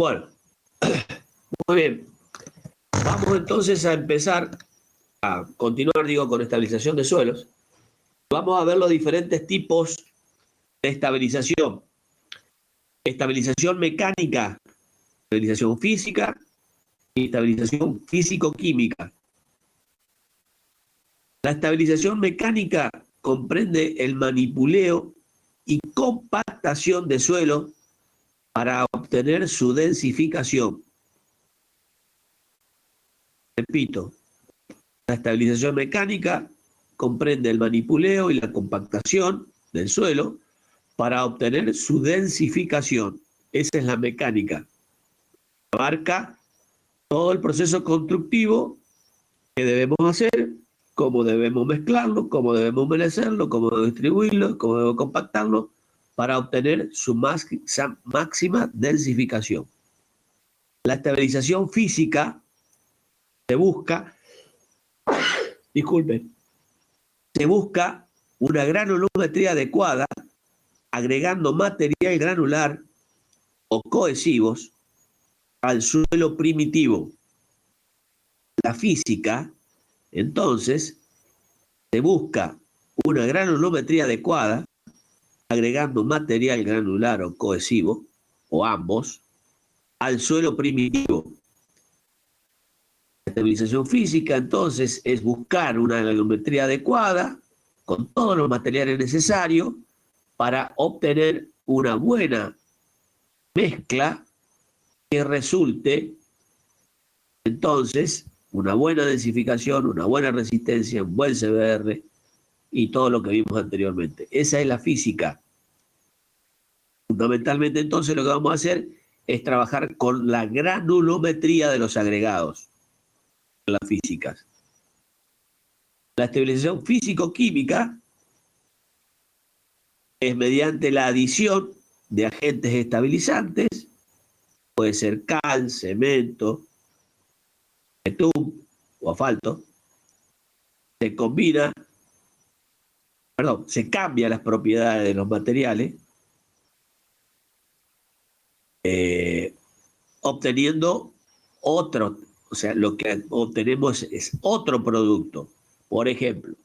Bueno, muy bien. Vamos entonces a empezar a continuar, con estabilización de suelos. Vamos a ver los diferentes tipos de estabilización. Estabilización mecánica, estabilización física y estabilización físico-química. La estabilización mecánica comprende el manipuleo y compactación de suelo para obtener su densificación. Repito, la estabilización mecánica comprende el manipuleo y la compactación del suelo para obtener su densificación. Esa es la mecánica. Abarca todo el proceso constructivo que debemos hacer, cómo debemos mezclarlo, cómo debemos humedecerlo, cómo debemos distribuirlo, cómo debemos compactarlo para obtener su máxima densificación. La estabilización física se busca, se busca una granulometría adecuada, agregando material granular o cohesivos al suelo primitivo. La física, entonces, se busca una granulometría adecuada, agregando material granular o cohesivo, o ambos, al suelo primitivo. La estabilización física, entonces, es buscar una granulometría adecuada, con todos los materiales necesarios, para obtener una buena mezcla que resulte, entonces, una buena densificación, una buena resistencia, un buen CBR y todo lo que vimos anteriormente. Esa es la física. Fundamentalmente, entonces, lo que vamos a hacer es trabajar con la granulometría de los agregados en las físicas. La estabilización físico-química es mediante la adición de agentes estabilizantes, puede ser cal, cemento, betún o asfalto, se cambia las propiedades de los materiales, obteniendo otro, o sea, lo que obtenemos es otro producto. Por ejemplo,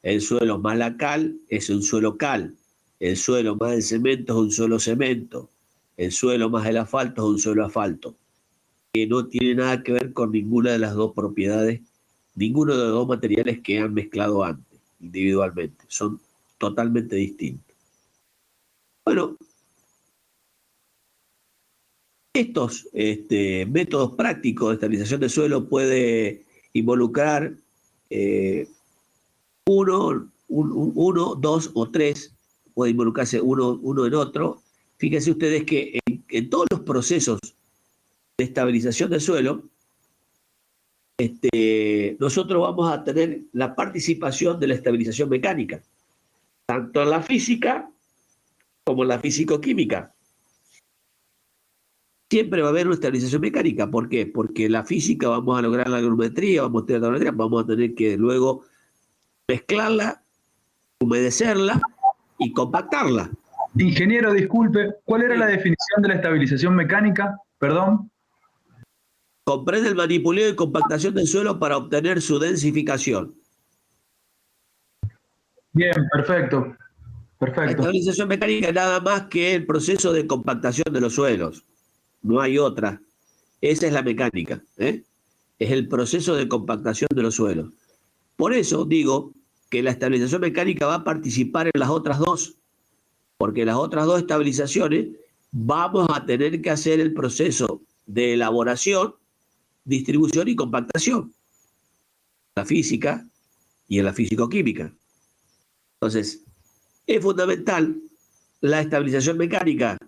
el suelo más la cal es un suelo cal, el suelo más el cemento es un suelo cemento, el suelo más el asfalto es un suelo asfalto, que no tiene nada que ver con ninguna de las dos propiedades, ninguno de los dos materiales que han mezclado antes, individualmente. Son totalmente distintos. Bueno, estos métodos prácticos de estabilización de suelo puede involucrar uno, dos o tres, puede involucrarse uno en otro. Fíjense ustedes que en todos los procesos de estabilización del suelo, nosotros vamos a tener la participación de la estabilización mecánica, tanto en la física como en la físico-química. Siempre va a haber una estabilización mecánica. ¿Por qué? Porque en la física vamos a lograr la granulometría, vamos a tener que luego mezclarla, humedecerla y compactarla. Ingeniero, disculpe, ¿cuál era la definición de la estabilización mecánica? Perdón. Comprende el manipuleo y compactación del suelo para obtener su densificación. Bien, perfecto. La Perfecto. estabilización mecánica es nada más que el proceso de compactación de los suelos. No hay otra. Esa es la mecánica, ¿eh? Es el proceso de compactación de los suelos. Por eso digo que la estabilización mecánica va a participar en las otras dos, porque las otras dos estabilizaciones vamos a tener que hacer el proceso de elaboración, distribución y compactación. La física y en la físico-química. Entonces, es fundamental la estabilización mecánica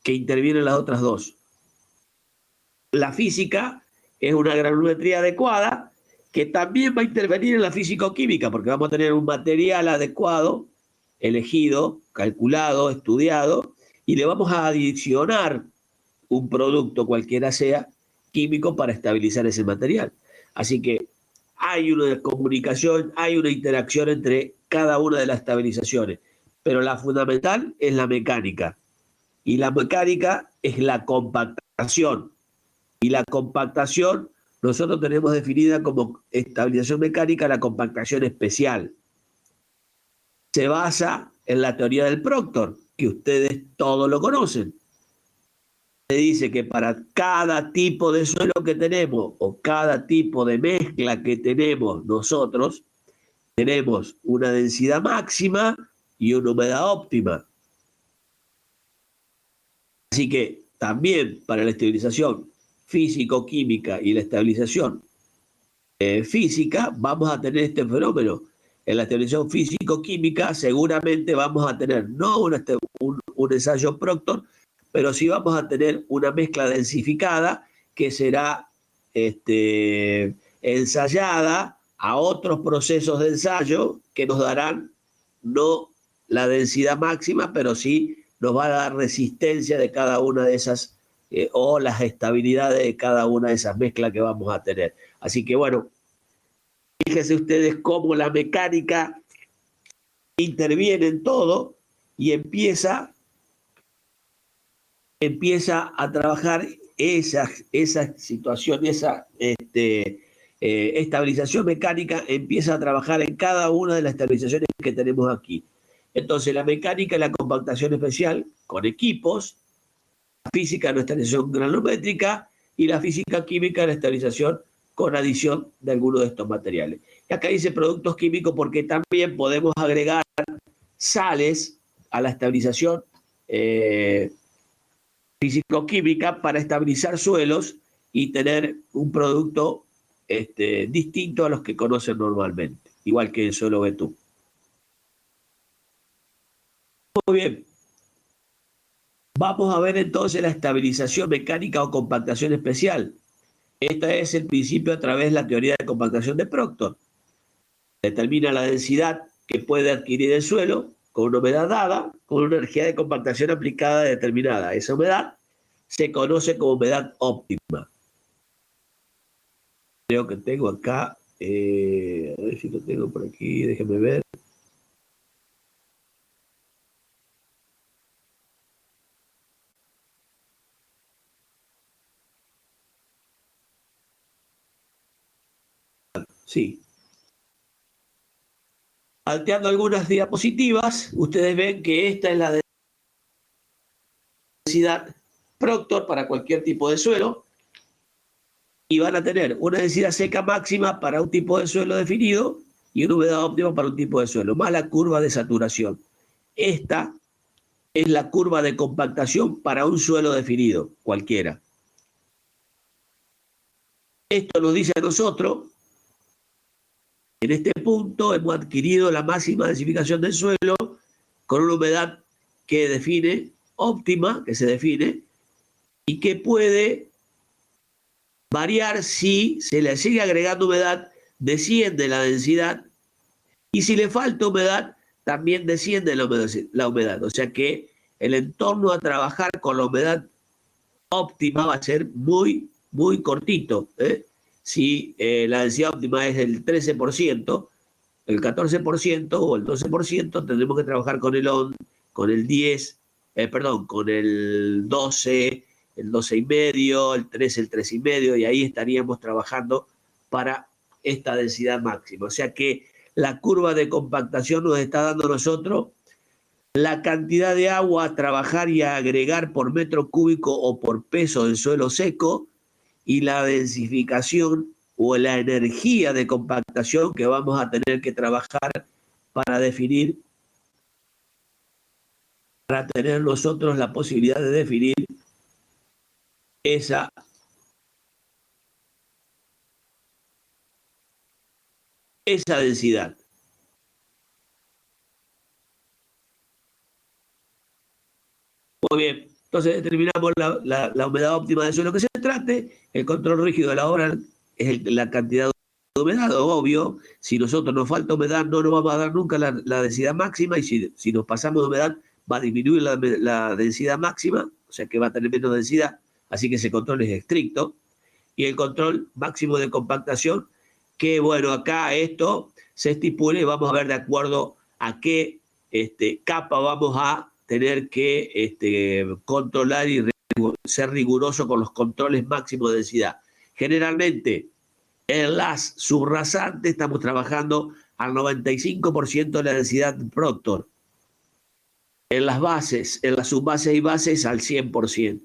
que interviene en las otras dos. La física es una granulometría adecuada que también va a intervenir en la físico-química, porque vamos a tener un material adecuado, elegido, calculado, estudiado, y le vamos a adicionar un producto, cualquiera sea, químico para estabilizar ese material. Así que hay una comunicación, hay una interacción entre cada una de las estabilizaciones, pero la fundamental es la mecánica, y la mecánica es la compactación Y la compactación, nosotros tenemos definida como estabilización mecánica la compactación especial. Se basa en la teoría del Proctor, que ustedes todos lo conocen. Se dice que para cada tipo de suelo que tenemos o cada tipo de mezcla que tenemos nosotros, tenemos una densidad máxima y una humedad óptima. Así que también para la estabilización físico-química y la estabilización física vamos a tener este fenómeno. En la estabilización físico-química seguramente vamos a tener no un ensayo Proctor, pero sí vamos a tener una mezcla densificada que será ensayada a otros procesos de ensayo que nos darán no la densidad máxima, pero sí nos va a dar resistencia de cada una de esas o las estabilidades de cada una de esas mezclas que vamos a tener. Así que bueno, fíjense ustedes cómo la mecánica interviene en todo y empieza a trabajar esa situación, esa estabilización mecánica empieza a trabajar en cada una de las estabilizaciones que tenemos aquí. Entonces la mecánica y la compactación especial con equipos, la física la estabilización granulométrica y la física química la estabilización con adición de algunos de estos materiales. Y acá dice productos químicos porque también podemos agregar sales a la estabilización físico-química para estabilizar suelos y tener un producto distinto a los que conocen normalmente, igual que el suelo betún. Muy bien. Vamos a ver entonces la estabilización mecánica o compactación especial. Este es el principio a través de la teoría de compactación de Proctor. Determina la densidad que puede adquirir el suelo con una humedad dada, con una energía de compactación aplicada determinada. Esa humedad se conoce como humedad óptima. Creo que tengo acá, a ver si lo tengo por aquí, déjenme ver. Sí. Salteando algunas diapositivas, ustedes ven que esta es la densidad Proctor para cualquier tipo de suelo y van a tener una densidad seca máxima para un tipo de suelo definido y una humedad óptima para un tipo de suelo, más la curva de saturación. Esta es la curva de compactación para un suelo definido, cualquiera. Esto nos dice a nosotros, en este punto hemos adquirido la máxima densificación del suelo con una humedad que define, óptima, que se define, y que puede variar si se le sigue agregando humedad, desciende la densidad, y si le falta humedad, también desciende la humedad. O sea que el entorno a trabajar con la humedad óptima va a ser muy, muy cortito. Si la densidad óptima es el 13%, el 14% o el 12%, tendremos que trabajar con el 11, con el 10, con el 12, el 12,5, el 13, el 13,5, y ahí estaríamos trabajando para esta densidad máxima. O sea que la curva de compactación nos está dando a nosotros la cantidad de agua a trabajar y a agregar por metro cúbico o por peso del suelo seco y la densificación o la energía de compactación que vamos a tener que trabajar para definir, para tener nosotros la posibilidad de definir esa densidad. Muy bien, entonces determinamos la humedad óptima del suelo que se trate, el control rígido de la obra es la cantidad de humedad, obvio. Si nosotros nos falta humedad no nos vamos a dar nunca la densidad máxima, y si nos pasamos de humedad va a disminuir la densidad máxima, o sea que va a tener menos densidad, así que ese control es estricto. Y el control máximo de compactación, que bueno, acá esto se estipula y vamos a ver de acuerdo a qué capa vamos a tener que controlar y ser riguroso con los controles máximos de densidad. Generalmente, en las subrasantes estamos trabajando al 95% de la densidad Proctor. En las bases, en las subbases y bases al 100%.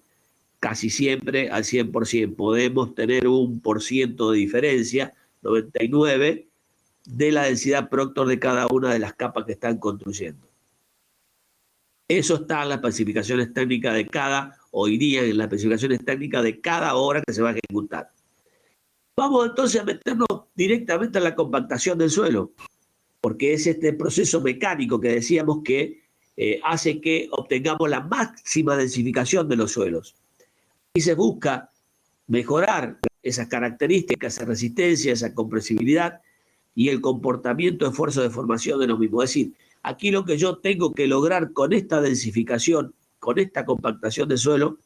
Casi siempre al 100%. Podemos tener 1% de diferencia, 99%, de la densidad Proctor de cada una de las capas que están construyendo. Eso está en las especificaciones técnicas de cada, o iría en las especificaciones técnicas de cada obra que se va a ejecutar. Vamos entonces a meternos directamente en la compactación del suelo, porque es este proceso mecánico que decíamos que hace que obtengamos la máxima densificación de los suelos. Y se busca mejorar esas características, esa resistencia, esa compresibilidad y el comportamiento de esfuerzo de formación de los mismos. Es decir, aquí lo que yo tengo que lograr con esta densificación, con esta compactación de suelo,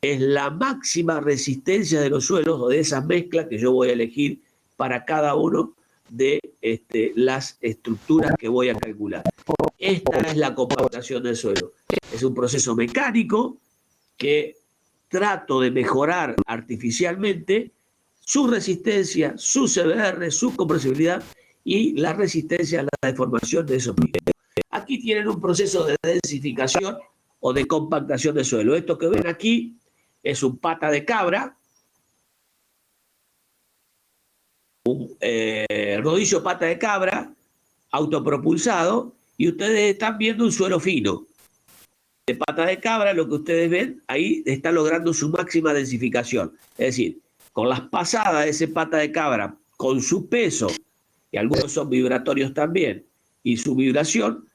es la máxima resistencia de los suelos o de esas mezclas que yo voy a elegir para cada uno de las estructuras que voy a calcular. Esta es la compactación del suelo. Es un proceso mecánico que trato de mejorar artificialmente su resistencia, su CBR, su compresibilidad y la resistencia a la deformación de esos mismos. Aquí tienen un proceso de densificación o de compactación de suelo. Esto que ven aquí es un pata de cabra, un rodillo pata de cabra autopropulsado, y ustedes están viendo un suelo fino. De pata de cabra, lo que ustedes ven, ahí está logrando su máxima densificación. Es decir, con las pasadas de ese pata de cabra, con su peso, y algunos son vibratorios también, y su vibración,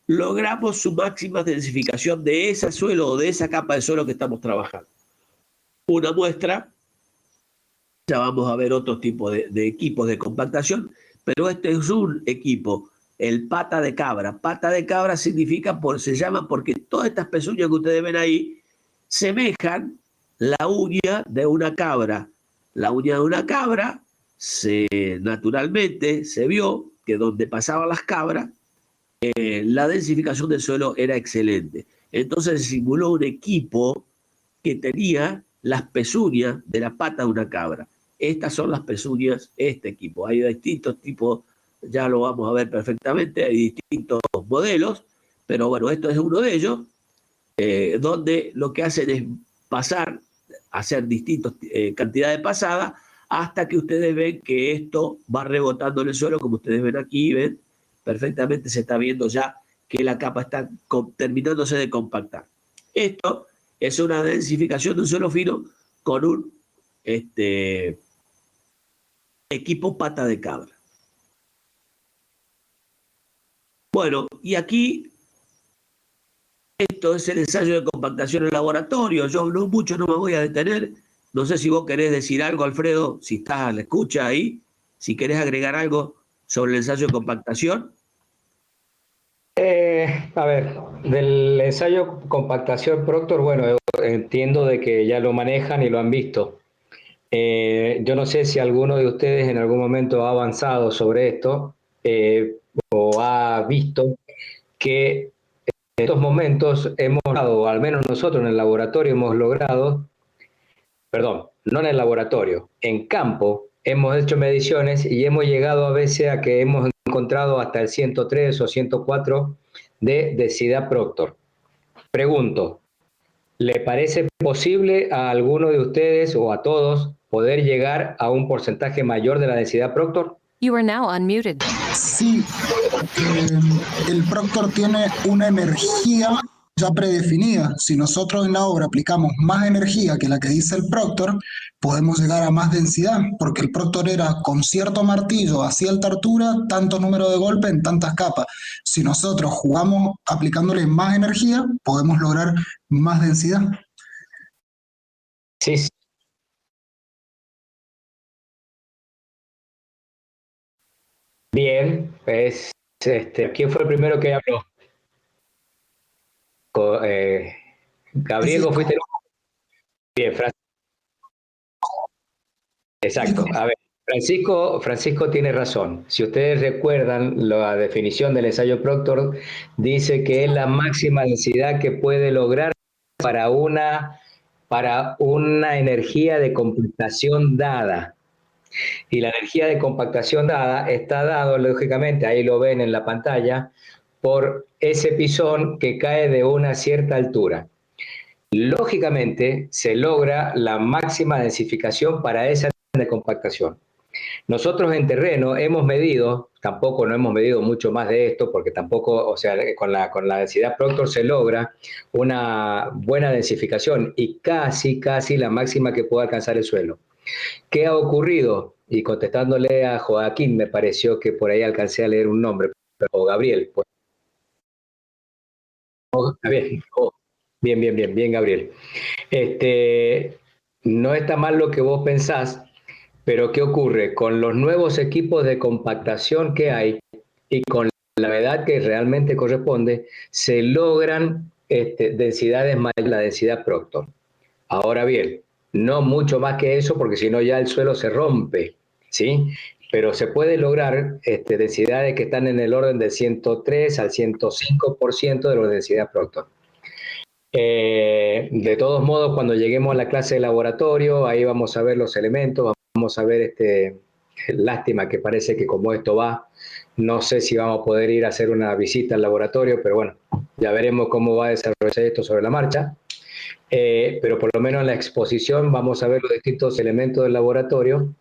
logramos su máxima densificación de ese suelo o de esa capa de suelo que estamos trabajando. Una muestra, ya vamos a ver otro tipo de equipos de compactación, pero este es un equipo, el pata de cabra. Pata de cabra significa, se llama porque todas estas pezuñas que ustedes ven ahí semejan la uña de una cabra. La uña de una cabra, naturalmente se vio que donde pasaban las cabras, la densificación del suelo era excelente. Entonces se simuló un equipo que tenía las pezuñas de la pata de una cabra. Estas son las pezuñas, este equipo. Hay distintos tipos, ya lo vamos a ver perfectamente, hay distintos modelos, pero bueno, esto es uno de ellos, donde lo que hacen es hacer distintas cantidades de pasadas, hasta que ustedes ven que esto va rebotando en el suelo, como ustedes ven aquí, ven, perfectamente se está viendo ya que la capa está terminándose de compactar. Esto es una densificación de un suelo fino con un equipo pata de cabra. Bueno, y aquí esto es el ensayo de compactación en laboratorio. Yo no me voy a detener. No sé si vos querés decir algo, Alfredo, si estás a la escucha ahí, si querés agregar algo sobre el ensayo de compactación. A ver, del ensayo compactación Proctor, bueno, entiendo de que ya lo manejan y lo han visto. Yo no sé si alguno de ustedes en algún momento ha avanzado sobre esto o ha visto que en estos momentos hemos logrado, o al menos nosotros en el laboratorio hemos logrado, perdón, no en el laboratorio, en campo hemos hecho mediciones y hemos llegado a veces a que hemos encontrado hasta el 103 o 104 de densidad Proctor. Pregunto, ¿le parece posible a alguno de ustedes o a todos poder llegar a un porcentaje mayor de la densidad Proctor? You are now unmuted. Sí, el Proctor tiene una energía ya predefinida. Si nosotros en la obra aplicamos más energía que la que dice el Proctor, podemos llegar a más densidad, porque el Proctor era con cierto martillo a cierta altura, tanto número de golpes en tantas capas. Si nosotros jugamos aplicándole más energía, podemos lograr más densidad. Sí. Bien, pues, ¿quién fue el primero que habló? Gabriel, ¿o fuiste? Bien, Francisco. Exacto. A ver, Francisco tiene razón. Si ustedes recuerdan, la definición del ensayo Proctor dice que es la máxima densidad que puede lograr para una para una energía de compactación dada. Y la energía de compactación dada está dado, lógicamente, ahí lo ven en la pantalla, por ese pisón que cae de una cierta altura. Lógicamente, se logra la máxima densificación para esa de compactación. Nosotros en terreno hemos medido, tampoco no hemos medido mucho más de esto, porque tampoco, o sea, con la densidad Proctor se logra una buena densificación y casi la máxima que puede alcanzar el suelo. ¿Qué ha ocurrido? Y contestándole a Joaquín, me pareció que por ahí alcancé a leer un nombre, o Gabriel. Pues, bien, Gabriel. No está mal lo que vos pensás, pero ¿qué ocurre? Con los nuevos equipos de compactación que hay y con la gravedad que realmente corresponde, se logran densidades más de la densidad Proctor. Ahora bien, no mucho más que eso, porque si no ya el suelo se rompe, ¿sí? Pero se puede lograr densidades que están en el orden del 103 al 105% de la densidad Proctor. De todos modos, cuando lleguemos a la clase de laboratorio, ahí vamos a ver los elementos, vamos a ver lástima que parece que como esto va, no sé si vamos a poder ir a hacer una visita al laboratorio, pero bueno, ya veremos cómo va a desarrollarse esto sobre la marcha. Pero por lo menos en la exposición vamos a ver los distintos elementos del laboratorio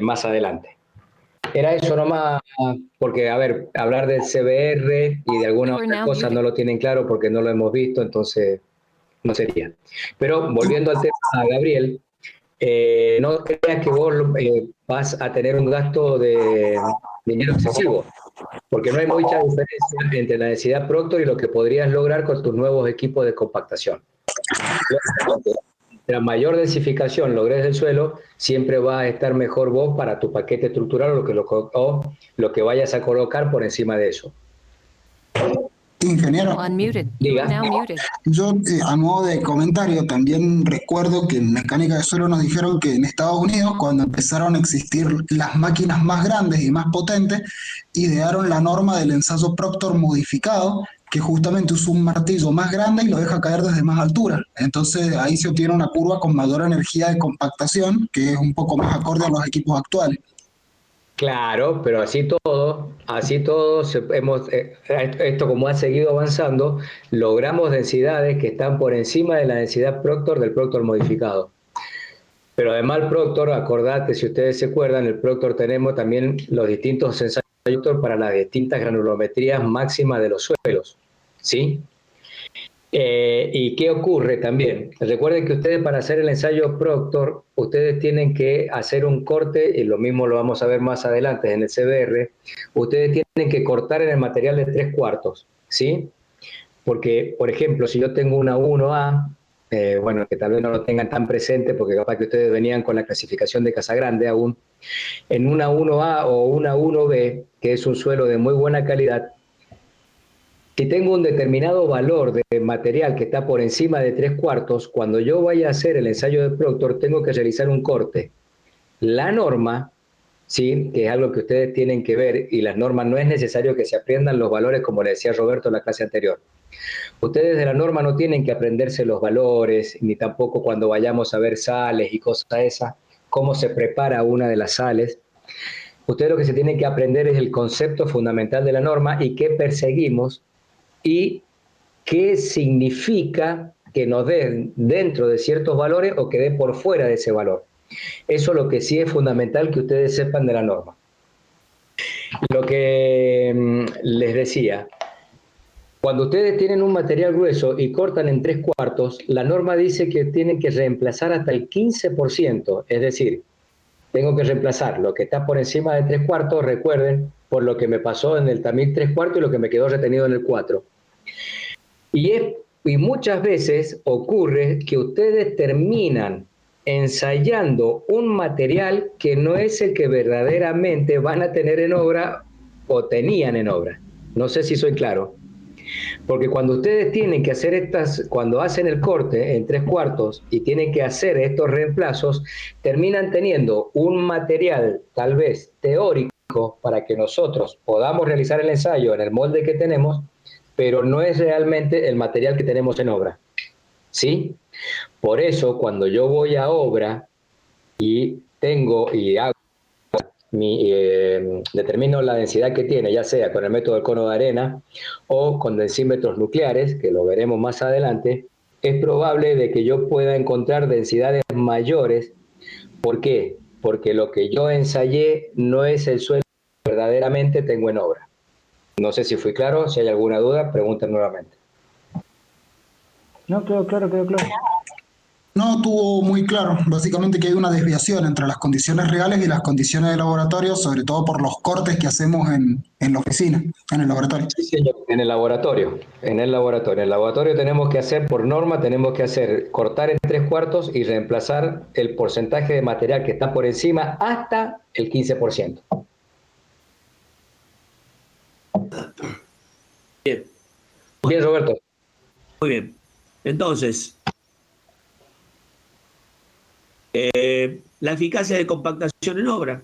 más adelante. Era eso nomás, porque, a ver, hablar del CBR y de alguna otra cosa no lo tienen claro porque no lo hemos visto, entonces no sería. Pero volviendo al tema, Gabriel, no creas que vos vas a tener un gasto de dinero excesivo, porque no hay mucha diferencia entre la densidad Proctor y lo que podrías lograr con tus nuevos equipos de compactación. La mayor densificación logres del suelo, siempre va a estar mejor vos para tu paquete estructural o lo que vayas a colocar por encima de eso. Ingeniero, Diga. yo a modo de comentario también recuerdo que en mecánica de suelo nos dijeron que en Estados Unidos, cuando empezaron a existir las máquinas más grandes y más potentes, idearon la norma del ensayo Proctor modificado, que justamente usa un martillo más grande y lo deja caer desde más altura. Entonces ahí se obtiene una curva con mayor energía de compactación, que es un poco más acorde a los equipos actuales. Claro, pero así todo esto como ha seguido avanzando, logramos densidades que están por encima de la densidad Proctor del Proctor modificado. Pero además el Proctor, acordate, si ustedes se acuerdan, el Proctor tenemos también los distintos ensayos para las distintas granulometrías máximas de los suelos, ¿sí? ¿Y qué ocurre también? Recuerden que ustedes para hacer el ensayo Proctor, ustedes tienen que hacer un corte, y lo mismo lo vamos a ver más adelante en el CBR, ustedes tienen que cortar en el material de 3/4, ¿sí? Porque, por ejemplo, si yo tengo una 1A, bueno, que tal vez no lo tengan tan presente, porque capaz que ustedes venían con la clasificación de Casagrande aún, en una 1A o una 1B, que es un suelo de muy buena calidad, si tengo un determinado valor de material que está por encima de 3/4, cuando yo vaya a hacer el ensayo de Proctor, tengo que realizar un corte. La norma, ¿sí?, que es algo que ustedes tienen que ver, y las normas no es necesario que se aprendan los valores, como le decía Roberto en la clase anterior. Ustedes de la norma no tienen que aprenderse los valores, ni tampoco cuando vayamos a ver sales y cosas esas, cómo se prepara una de las sales. Ustedes lo que se tienen que aprender es el concepto fundamental de la norma y qué perseguimos y qué significa que nos den dentro de ciertos valores o que dé por fuera de ese valor. Eso es lo que sí es fundamental que ustedes sepan de la norma. Lo que les decía, cuando ustedes tienen un material grueso y cortan en 3/4, la norma dice que tienen que reemplazar hasta el 15%, es decir, tengo que reemplazar lo que está por encima de 3/4, recuerden, por lo que me pasó en el tamil 3/4 y lo que me quedó retenido en el 4. Y muchas veces ocurre que ustedes terminan ensayando un material que no es el que verdaderamente van a tener en obra o tenían en obra. No sé si soy claro. Porque cuando ustedes tienen que hacer cuando hacen el corte en 3/4 y tienen que hacer estos reemplazos, terminan teniendo un material tal vez teórico para que nosotros podamos realizar el ensayo en el molde que tenemos, pero no es realmente el material que tenemos en obra, ¿sí? Por eso, cuando yo voy a obra y hago determino la densidad que tiene, ya sea con el método del cono de arena o con densímetros nucleares, que lo veremos más adelante, es probable de que yo pueda encontrar densidades mayores. ¿Por qué? Porque lo que yo ensayé no es el suelo que verdaderamente tengo en obra. No sé si fui claro, si hay alguna duda, pregunten nuevamente. No, quedó claro, quedó claro. No estuvo muy claro. Básicamente que hay una desviación entre las condiciones reales y las condiciones de laboratorio, sobre todo por los cortes que hacemos en la oficina, en el laboratorio. Sí, señor. En el laboratorio. En el laboratorio tenemos que hacer, por norma, tenemos que hacer cortar en 3/4 y reemplazar el porcentaje de material que está por encima hasta el 15%. Bien, Bien, Roberto. muy bien. Entonces, la eficacia de compactación en obra,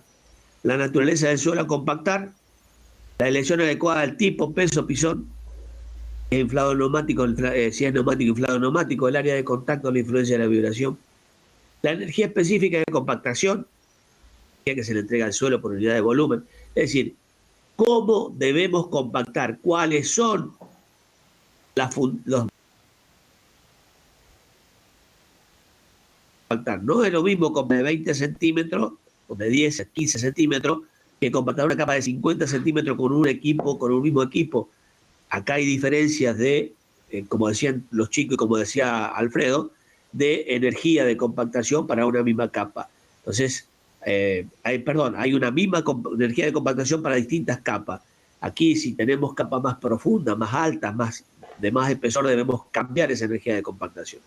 la naturaleza del suelo a compactar, la elección adecuada del tipo, peso, pisón, inflado neumático, si es neumático, inflado neumático, el área de contacto, la influencia de la vibración, la energía específica de compactación, que se le entrega al suelo por unidad de volumen, es decir, cómo debemos compactar, cuáles son los compactar. No es lo mismo con de 20 centímetros o de 10 a 15 centímetros que compactar una capa de 50 centímetros con un equipo, con un mismo equipo. Acá hay diferencias de, como decían los chicos y como decía Alfredo, de energía de compactación para una misma capa. Entonces, hay una misma energía de compactación para distintas capas. Aquí, si tenemos capas más profundas, más altas, de más espesor, debemos cambiar esa energía de compactación.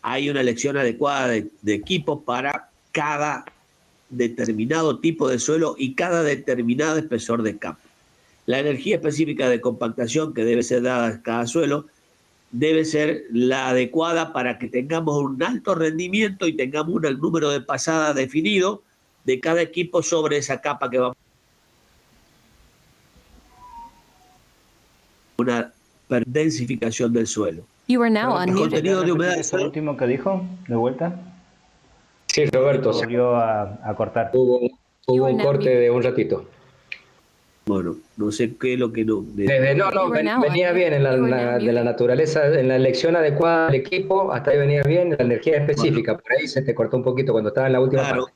Hay una elección adecuada de equipos para cada determinado tipo de suelo y cada determinado espesor de capa. La energía específica de compactación que debe ser dada a cada suelo debe ser la adecuada para que tengamos un alto rendimiento y tengamos un número de pasadas definido de cada equipo sobre esa capa que vamos. Una densificación del suelo. You are now El contenido de humedad. ¿Eso último que dijo? ¿De vuelta? Sí, Roberto. Se volvió a cortar. Hubo un corte de un ratito. Bueno, no sé qué es lo que no. Venía bien en de la naturaleza, en la elección adecuada del equipo, hasta ahí venía bien, la energía específica, por ahí se te cortó un poquito cuando estaba en la última parte.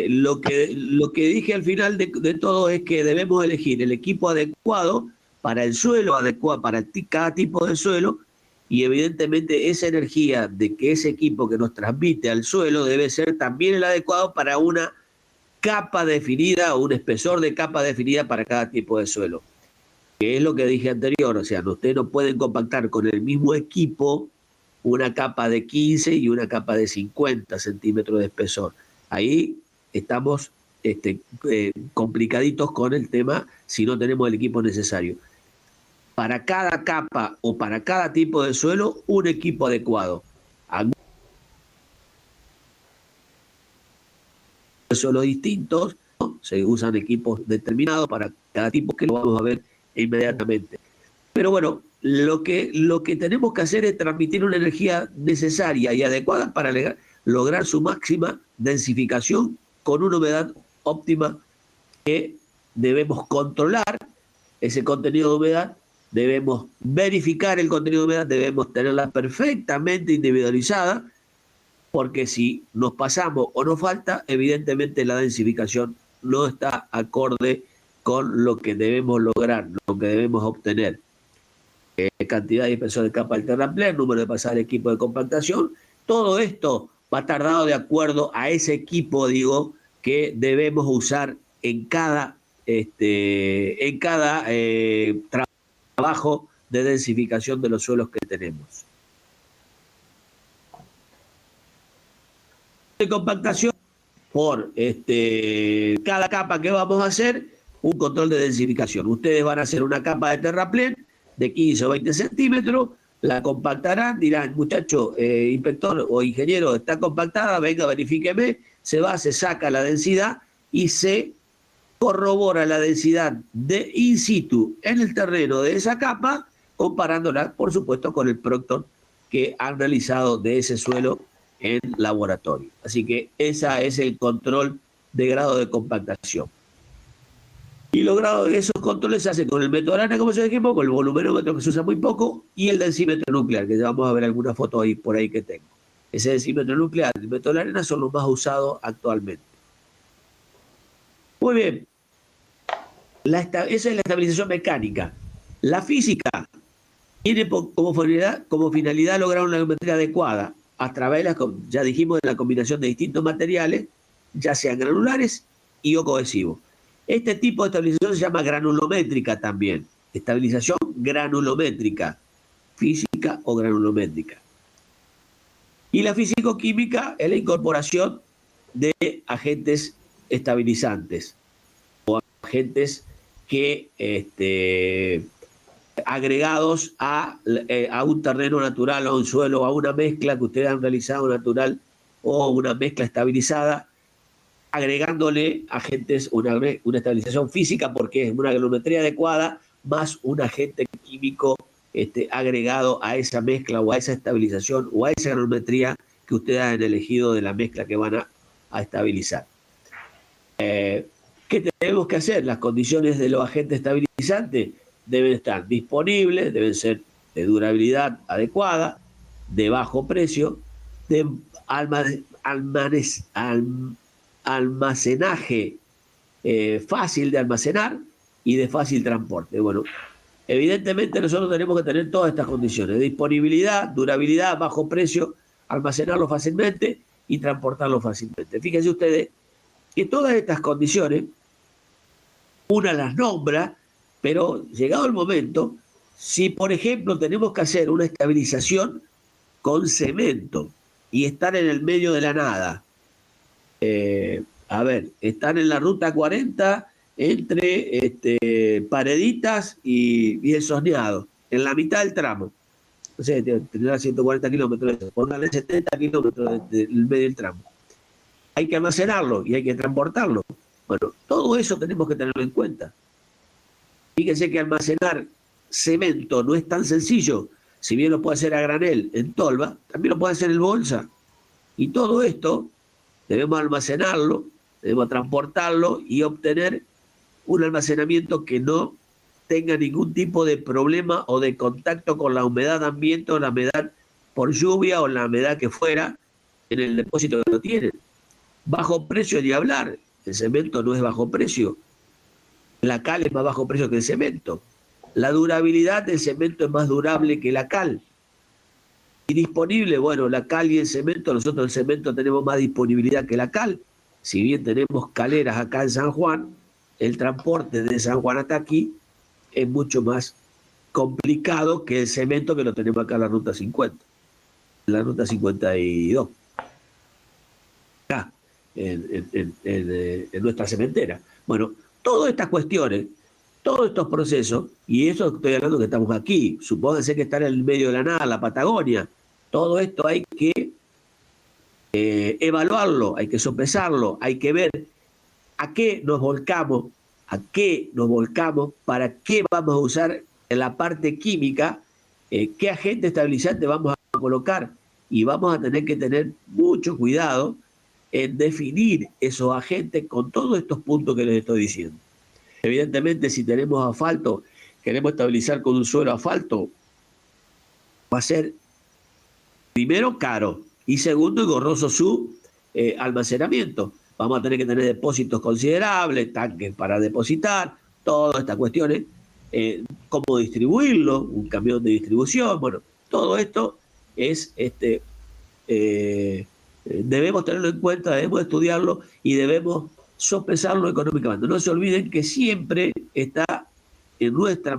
Lo que dije al final de todo es que debemos elegir el equipo adecuado para el suelo, adecuado para cada tipo de suelo, y evidentemente esa energía de que ese equipo que nos transmite al suelo debe ser también el adecuado para una capa definida o un espesor de capa definida para cada tipo de suelo. Que es lo que dije anterior, o sea, ustedes no pueden compactar con el mismo equipo una capa de 15 y una capa de 50 centímetros de espesor. Ahí estamos complicaditos con el tema si no tenemos el equipo necesario. Para cada capa o para cada tipo de suelo, un equipo adecuado. Suelos distintos, ¿no? Se usan equipos determinados para cada tipo, que lo vamos a ver inmediatamente. Pero bueno, lo que tenemos que hacer es transmitir una energía necesaria y adecuada para lograr su máxima densificación con una humedad óptima que debemos controlar ese contenido de humedad, debemos verificar el contenido de humedad, debemos tenerla perfectamente individualizada, porque si nos pasamos o nos falta, evidentemente la densificación no está acorde con lo que debemos lograr, lo que debemos obtener. Cantidad y espesor de capa del terraplén, número de pasadas de equipo de compactación, todo esto va a estar dado de acuerdo a ese equipo, que debemos usar en cada trabajo de densificación de los suelos que tenemos. De compactación por cada capa que vamos a hacer, un control de densificación. Ustedes van a hacer una capa de terraplén de 15 o 20 centímetros, la compactarán, dirán, muchacho, inspector o ingeniero, está compactada, venga, verifíqueme, se saca la densidad y se corrobora la densidad de in situ en el terreno de esa capa, comparándola, por supuesto, con el Proctor que han realizado de ese suelo en laboratorio. Así que ese es el control de grado de compactación. Y los grados de esos controles se hacen con el método ARANA, como ya dijimos, con el voluménómetro que se usa muy poco, y el densímetro nuclear, que ya vamos a ver alguna foto ahí por ahí que tengo. Ese densímetro nuclear y el método ARANA son los más usados actualmente. Muy bien. Esa es la estabilización mecánica. La física tiene como finalidad lograr una geometría adecuada a través ya dijimos, de la combinación de distintos materiales, ya sean granulares y o cohesivos. Este tipo de estabilización se llama granulométrica también. Estabilización granulométrica, física o granulométrica. Y la físico-química es la incorporación de agentes estabilizantes o agentes que agregados a un terreno natural, a un suelo, a una mezcla que ustedes han realizado natural o una mezcla estabilizada, agregándole agentes, una estabilización física porque es una granulometría adecuada, más un agente químico agregado a esa mezcla o a esa estabilización o a esa granulometría que ustedes han elegido de la mezcla que van a estabilizar. ¿Qué tenemos que hacer? Las condiciones de los agentes estabilizantes deben estar disponibles, deben ser de durabilidad adecuada, de bajo precio, de almacenaje fácil de almacenar y de fácil transporte. Bueno, evidentemente nosotros tenemos que tener todas estas condiciones: disponibilidad, durabilidad, bajo precio, almacenarlo fácilmente y transportarlo fácilmente. Fíjense ustedes que todas estas condiciones, una las nombra, pero llegado el momento, si por ejemplo tenemos que hacer una estabilización con cemento y estar en el medio de la nada, estar en la ruta 40 entre Pareditas y el Soñado, en la mitad del tramo. No sé, tendrá 140 kilómetros, póngale 70 kilómetros del medio del tramo. Hay que almacenarlo y hay que transportarlo. Bueno, todo eso tenemos que tenerlo en cuenta. Fíjense que almacenar cemento no es tan sencillo. Si bien lo puede hacer a granel en tolva, también lo puede hacer en bolsa. Y todo esto debemos almacenarlo, debemos transportarlo y obtener un almacenamiento que no tenga ningún tipo de problema o de contacto con la humedad ambiente o la humedad por lluvia o la humedad que fuera en el depósito que lo tienen. Bajo precio ni hablar. El cemento no es bajo precio. La cal es más bajo precio que el cemento. La durabilidad del cemento es más durable que la cal. Y disponible, bueno, la cal y el cemento, nosotros el cemento tenemos más disponibilidad que la cal. Si bien tenemos caleras acá en San Juan, el transporte de San Juan hasta aquí es mucho más complicado que el cemento que lo tenemos acá en la ruta 50, en la ruta 52. Acá, en nuestra cementera. Bueno, todas estas cuestiones, todos estos procesos, y eso estoy hablando que estamos aquí, supónganse que están en el medio de la nada, la Patagonia, todo esto hay que evaluarlo, hay que sopesarlo, hay que ver a qué nos volcamos, para qué vamos a usar en la parte química, qué agente estabilizante vamos a colocar, y vamos a tener que tener mucho cuidado en definir esos agentes con todos estos puntos que les estoy diciendo. Evidentemente, si tenemos asfalto, queremos estabilizar con un suelo asfalto, va a ser primero caro y segundo engorroso su almacenamiento. Vamos a tener que tener depósitos considerables, tanques para depositar, todas estas cuestiones, cómo distribuirlo, un camión de distribución, bueno, todo esto es debemos tenerlo en cuenta, debemos estudiarlo y debemos sopesarlo económicamente. No se olviden que siempre está en nuestra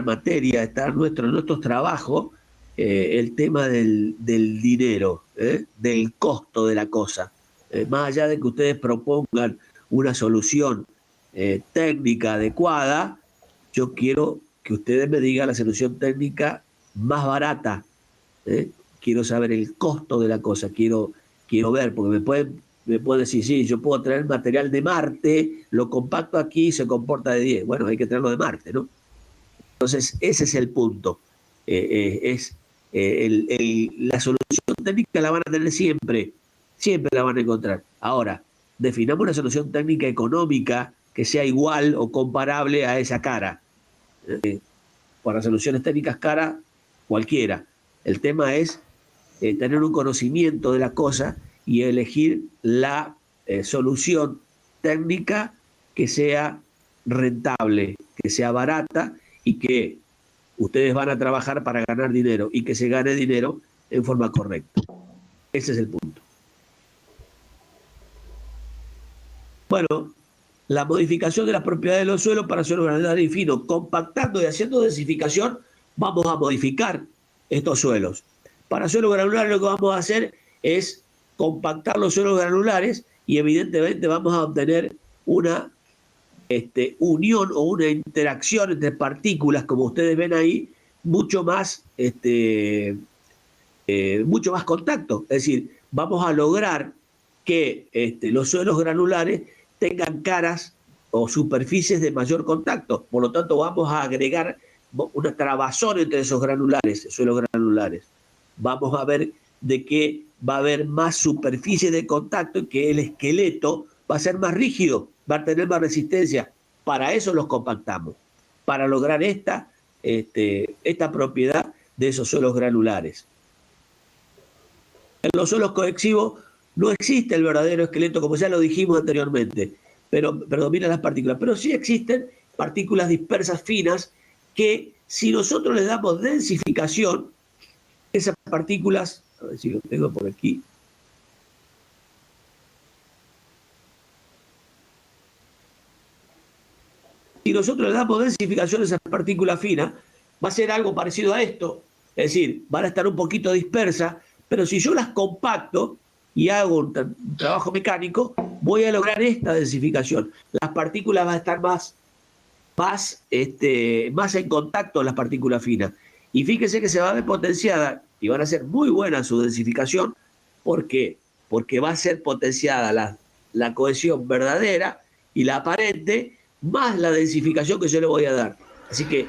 materia, está en nuestros trabajos, el tema del dinero, del costo de la cosa. Más allá de que ustedes propongan una solución técnica adecuada, yo quiero que ustedes me digan la solución técnica más barata. Quiero saber el costo de la cosa, quiero ver, porque me pueden me puede decir, sí, yo puedo traer material de Marte, lo compacto aquí y se comporta de 10. Bueno, hay que traerlo de Marte, ¿no? Entonces, ese es el punto. La solución técnica la van a tener siempre, siempre la van a encontrar. Ahora, definamos una solución técnica económica que sea igual o comparable a esa cara. Para soluciones técnicas caras, cualquiera. El tema es tener un conocimiento de la cosa y elegir la solución técnica que sea rentable, que sea barata y que ustedes van a trabajar para ganar dinero y que se gane dinero en forma correcta. Ese es el punto. Bueno, la modificación de las propiedades de los suelos para suelos granulares y finos, compactando y haciendo densificación, vamos a modificar estos suelos. Para suelos granulares lo que vamos a hacer es compactar los suelos granulares y evidentemente vamos a obtener una unión o una interacción entre partículas, como ustedes ven ahí, mucho más contacto. Es decir, vamos a lograr que los suelos granulares tengan caras o superficies de mayor contacto. Por lo tanto, vamos a agregar una trabazón entre esos granulares, suelos granulares. Vamos a ver de que va a haber más superficie de contacto y que el esqueleto va a ser más rígido, va a tener más resistencia. Para eso los compactamos, para lograr esta propiedad de esos suelos granulares. En los suelos coexivos no existe el verdadero esqueleto, como ya lo dijimos anteriormente, pero predominan las partículas. Pero sí existen partículas dispersas finas que, si nosotros les damos densificación, esas partículas, a ver si lo tengo por aquí. Si nosotros le damos densificación a esas partículas finas, va a ser algo parecido a esto. Es decir, van a estar un poquito dispersas, pero si yo las compacto y hago un trabajo mecánico, voy a lograr esta densificación. Las partículas van a estar más en contacto, las partículas finas. Y fíjense que se va a ver potenciada y van a ser muy buenas su densificación. ¿Por qué? Porque va a ser potenciada la cohesión verdadera y la aparente, más la densificación que yo le voy a dar. Así que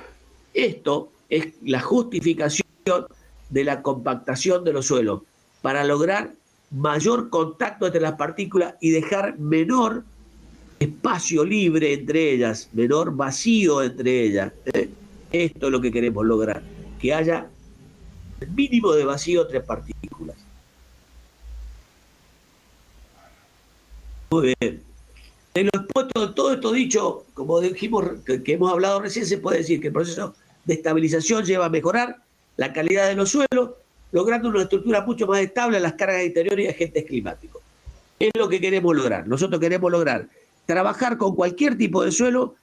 esto es la justificación de la compactación de los suelos para lograr mayor contacto entre las partículas y dejar menor espacio libre entre ellas, menor vacío entre ellas. Esto es lo que queremos lograr, que haya el mínimo de vacío entre partículas. Muy bien. En lo expuesto de todo esto dicho, como dijimos, que hemos hablado recién, se puede decir que el proceso de estabilización lleva a mejorar la calidad de los suelos, logrando una estructura mucho más estable a las cargas interiores y agentes climáticos. Es lo que queremos lograr. Nosotros queremos lograr trabajar con cualquier tipo de suelo,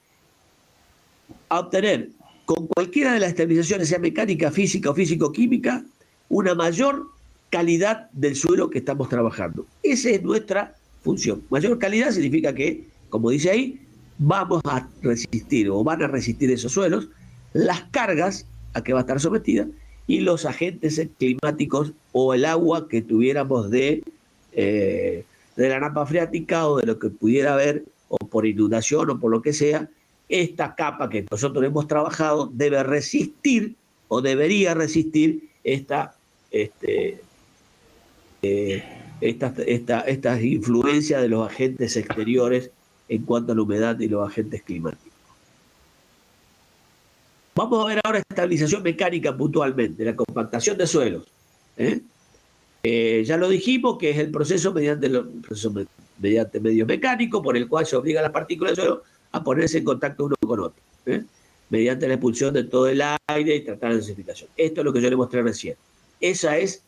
a obtener con cualquiera de las estabilizaciones, sea mecánica, física o físico-química, una mayor calidad del suelo que estamos trabajando. Esa es nuestra función. Mayor calidad significa que, como dice ahí, vamos a resistir o van a resistir esos suelos las cargas a que va a estar sometida y los agentes climáticos o el agua que tuviéramos de la napa freática o de lo que pudiera haber, o por inundación o por lo que sea. Esta capa que nosotros hemos trabajado debe resistir o debería resistir estas influencias de los agentes exteriores en cuanto a la humedad y los agentes climáticos. Vamos a ver ahora estabilización mecánica puntualmente, la compactación de suelos. Ya lo dijimos, que es el proceso mediante medios mecánicos por el cual se obliga a las partículas de suelo a ponerse en contacto uno con otro, mediante la expulsión de todo el aire y tratar la densificación. Esto es lo que yo le mostré recién. Esa es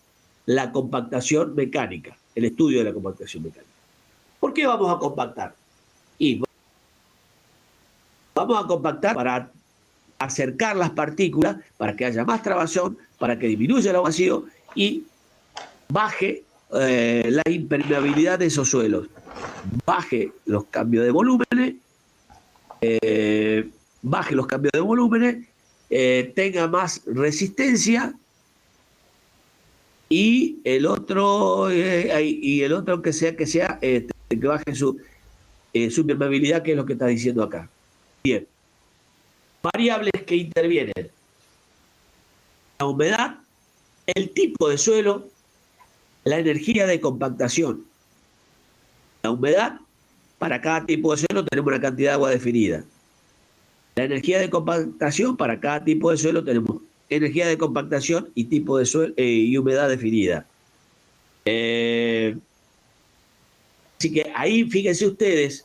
la compactación mecánica, el estudio de la compactación mecánica. ¿Por qué vamos a compactar? Y vamos a compactar para acercar las partículas, para que haya más trabazón, para que disminuya el vacío y baje la impermeabilidad de esos suelos, baje los cambios de volúmenes, tenga más resistencia y el otro que baje su permeabilidad, que es lo que está diciendo acá. Bien. Variables que intervienen: la humedad, el tipo de suelo, la energía de compactación. La humedad, para cada tipo de suelo tenemos una cantidad de agua definida. La energía de compactación, para cada tipo de suelo tenemos energía de compactación y tipo de suelo y humedad definida. Así que ahí fíjense ustedes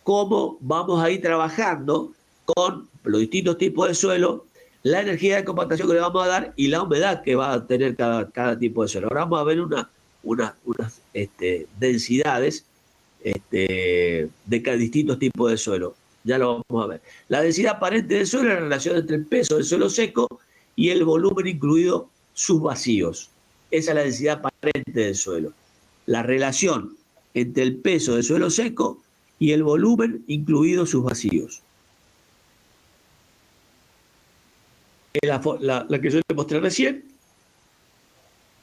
cómo vamos a ir trabajando con los distintos tipos de suelo, la energía de compactación que le vamos a dar y la humedad que va a tener cada tipo de suelo. Ahora vamos a ver unas densidades de distintos tipos de suelo. Ya lo vamos a ver. La densidad aparente del suelo es la relación entre el peso del suelo seco y el volumen, incluido sus vacíos. Esa es la densidad aparente del suelo. La relación entre el peso del suelo seco y el volumen, incluido sus vacíos. La que yo les mostré recién.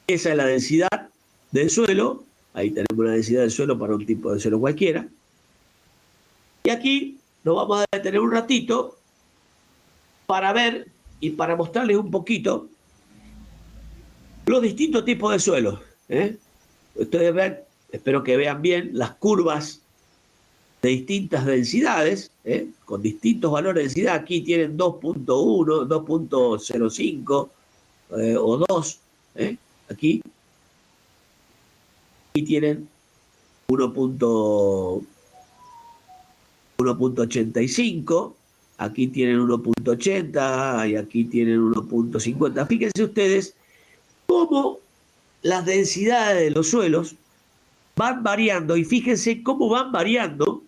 Esa es la densidad del suelo. Ahí tenemos la densidad del suelo para un tipo de suelo cualquiera. Y aquí nos vamos a detener un ratito para ver y para mostrarles un poquito los distintos tipos de suelos. Ustedes ven, espero que vean bien las curvas de distintas densidades, con distintos valores de densidad. Aquí tienen 2.1, 2.05 o 2. Aquí tienen 1.85, aquí tienen 1.80 y aquí tienen 1.50. Fíjense ustedes cómo las densidades de los suelos van variando, y fíjense cómo van variando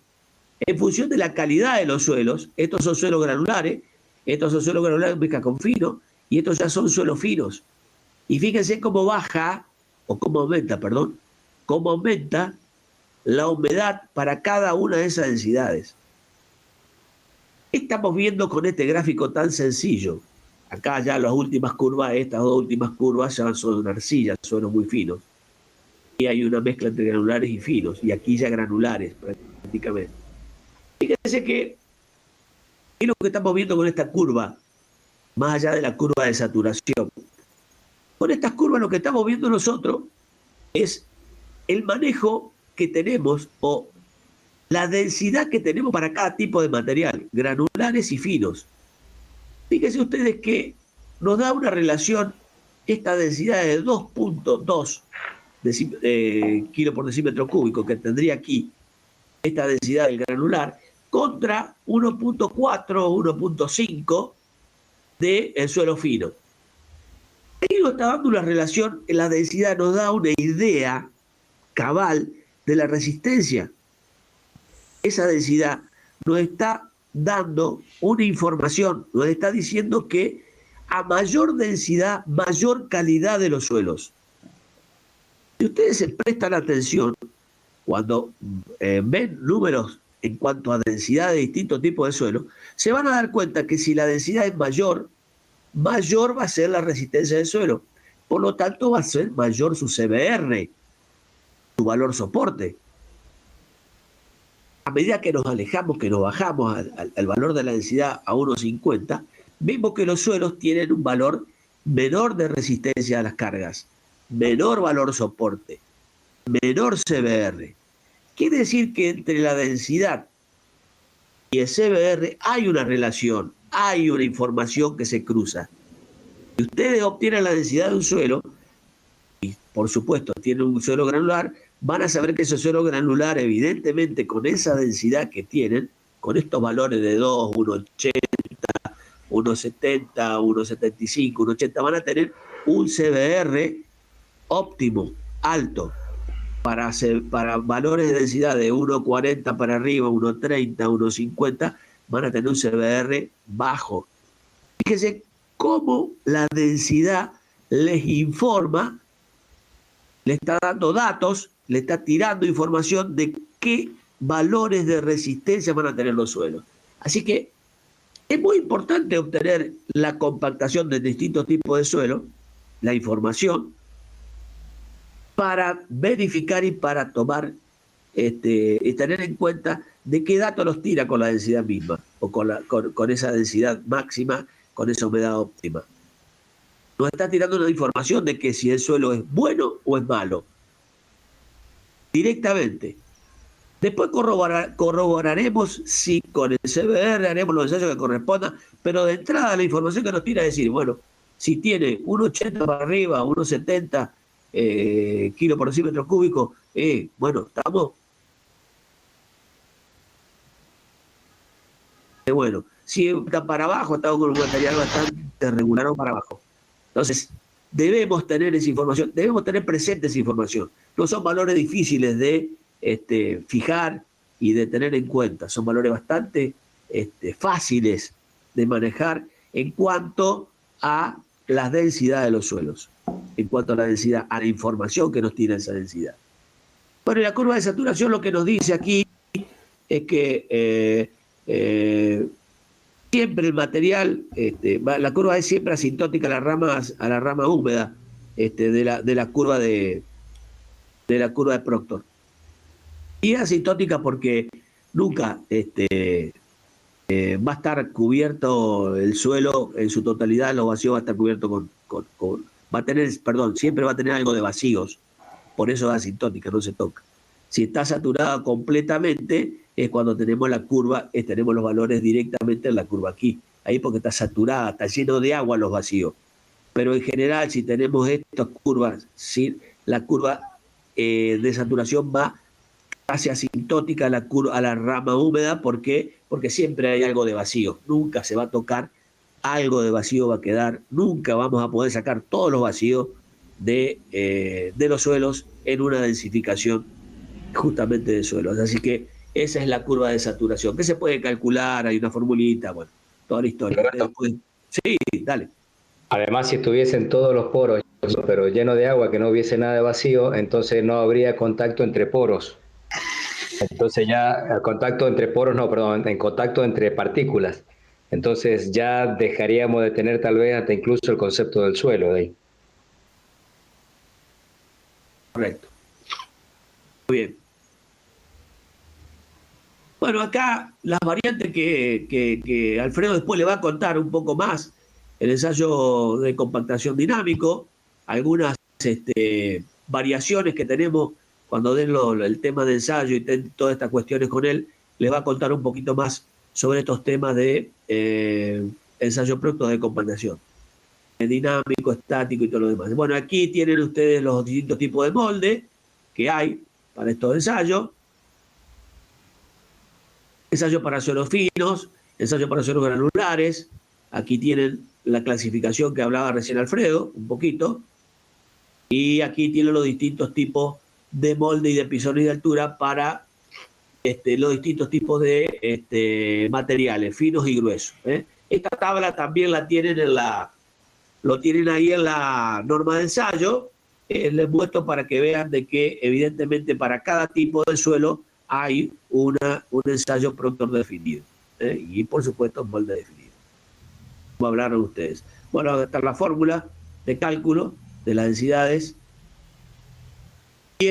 en función de la calidad de los suelos. Estos son suelos granulares mezcla con fino, y estos ya son suelos finos. Y fíjense cómo aumenta la humedad para cada una de esas densidades. ¿Qué estamos viendo con este gráfico tan sencillo? Acá ya las últimas curvas, estas dos últimas curvas ya son arcillas, suelos muy finos. Y hay una mezcla entre granulares y finos, y aquí ya granulares prácticamente. Fíjense que es lo que estamos viendo con esta curva, más allá de la curva de saturación. Con estas curvas lo que estamos viendo nosotros es el manejo que tenemos o la densidad que tenemos para cada tipo de material, granulares y finos. Fíjense ustedes que nos da una relación, esta densidad de 2.2 kilo por decímetro cúbico que tendría aquí esta densidad del granular, contra 1.4 o 1.5 del suelo fino. Ahí nos está dando una relación, la densidad nos da una idea cabal de la resistencia. Esa densidad nos está dando una información, nos está diciendo que a mayor densidad, mayor calidad de los suelos. Si ustedes se prestan atención, cuando ven números en cuanto a densidad de distintos tipos de suelo, se van a dar cuenta que si la densidad es mayor va a ser la resistencia del suelo. Por lo tanto, va a ser mayor su CBR, su valor soporte. A medida que nos alejamos, que nos bajamos al valor de la densidad a 1.50, vemos que los suelos tienen un valor menor de resistencia a las cargas, menor valor soporte, menor CBR. Quiere decir que entre la densidad y el CBR hay una relación, hay una información que se cruza. Si ustedes obtienen la densidad de un suelo, y por supuesto tienen un suelo granular, van a saber que ese suelo granular, evidentemente con esa densidad que tienen, con estos valores de 2, 1.80, 1.70, 1.75, 1.80, van a tener un CBR óptimo, alto. Para valores de densidad de 1.40 para arriba, 1.30, 1.50, van a tener un CBR bajo. Fíjense cómo la densidad les informa, le está dando datos, le está tirando información de qué valores de resistencia van a tener los suelos. Así que es muy importante obtener la compactación de distintos tipos de suelo, la información, para verificar y para tomar y tener en cuenta de qué datos los tira con la densidad misma o con esa densidad máxima, con esa humedad óptima. Nos está tirando una información de que si el suelo es bueno o es malo, directamente. Después corroboraremos si con el CBR haremos los ensayos que correspondan, pero de entrada la información que nos tira es decir, bueno, si tiene 1,80 para arriba, 1,70 kilos por decímetro cúbico, bueno, estamos. Bueno, si está para abajo, estamos con un material bastante regular o para abajo. Entonces, debemos tener esa información, debemos tener presente esa información. No son valores difíciles de fijar y de tener en cuenta, son valores bastante fáciles de manejar en cuanto a la densidad de los suelos, en cuanto a la densidad, a la información que nos tira esa densidad. Bueno, y la curva de saturación lo que nos dice aquí es que siempre el material, la curva es siempre asintótica a la rama húmeda de la curva de Proctor. Y es asintótica porque nunca va a estar cubierto el suelo en su totalidad, los vacíos va a estar cubierto siempre va a tener algo de vacíos, por eso es asintótica, no se toca. Si está saturada completamente es cuando tenemos la curva, tenemos los valores directamente en la curva aquí, ahí porque está saturada, está lleno de agua los vacíos. Pero en general, si tenemos estas curvas, ¿sí? La curva de saturación va casi asintótica a la rama húmeda, ¿por qué? Porque siempre hay algo de vacío, nunca se va a tocar, algo de vacío va a quedar, nunca vamos a poder sacar todos los vacíos de los suelos en una densificación justamente de suelos. Así que esa es la curva de saturación, que se puede calcular, hay una formulita, bueno, toda la historia. Sí, dale. Además, si estuviesen todos los poros, pero lleno de agua, que no hubiese nada de vacío, entonces no habría contacto entre poros. Entonces ya, contacto entre poros, no, perdón, en contacto entre partículas. Entonces ya dejaríamos de tener tal vez hasta incluso el concepto del suelo de ahí. Correcto. Muy bien. Bueno, acá las variantes que Alfredo después le va a contar un poco más, el ensayo de compactación dinámico, algunas variaciones que tenemos cuando den el tema de ensayo y todas estas cuestiones con él, les va a contar un poquito más sobre estos temas de ensayo producto de compactación. Dinámico, estático y todo lo demás. Bueno, aquí tienen ustedes los distintos tipos de molde que hay para estos ensayos. Ensayo para suelos finos, ensayo para suelos granulares. Aquí tienen la clasificación que hablaba recién Alfredo, un poquito. Y aquí tienen los distintos tipos de molde y de pisones de altura para los distintos tipos de materiales, finos y gruesos. Esta tabla también la tienen lo tienen ahí en la norma de ensayo. Les muestro para que vean de que evidentemente para cada tipo de suelo hay un ensayo Proctor definido. Y por supuesto un molde definido. Como hablaron ustedes. Bueno, acá está la fórmula de cálculo de las densidades. Y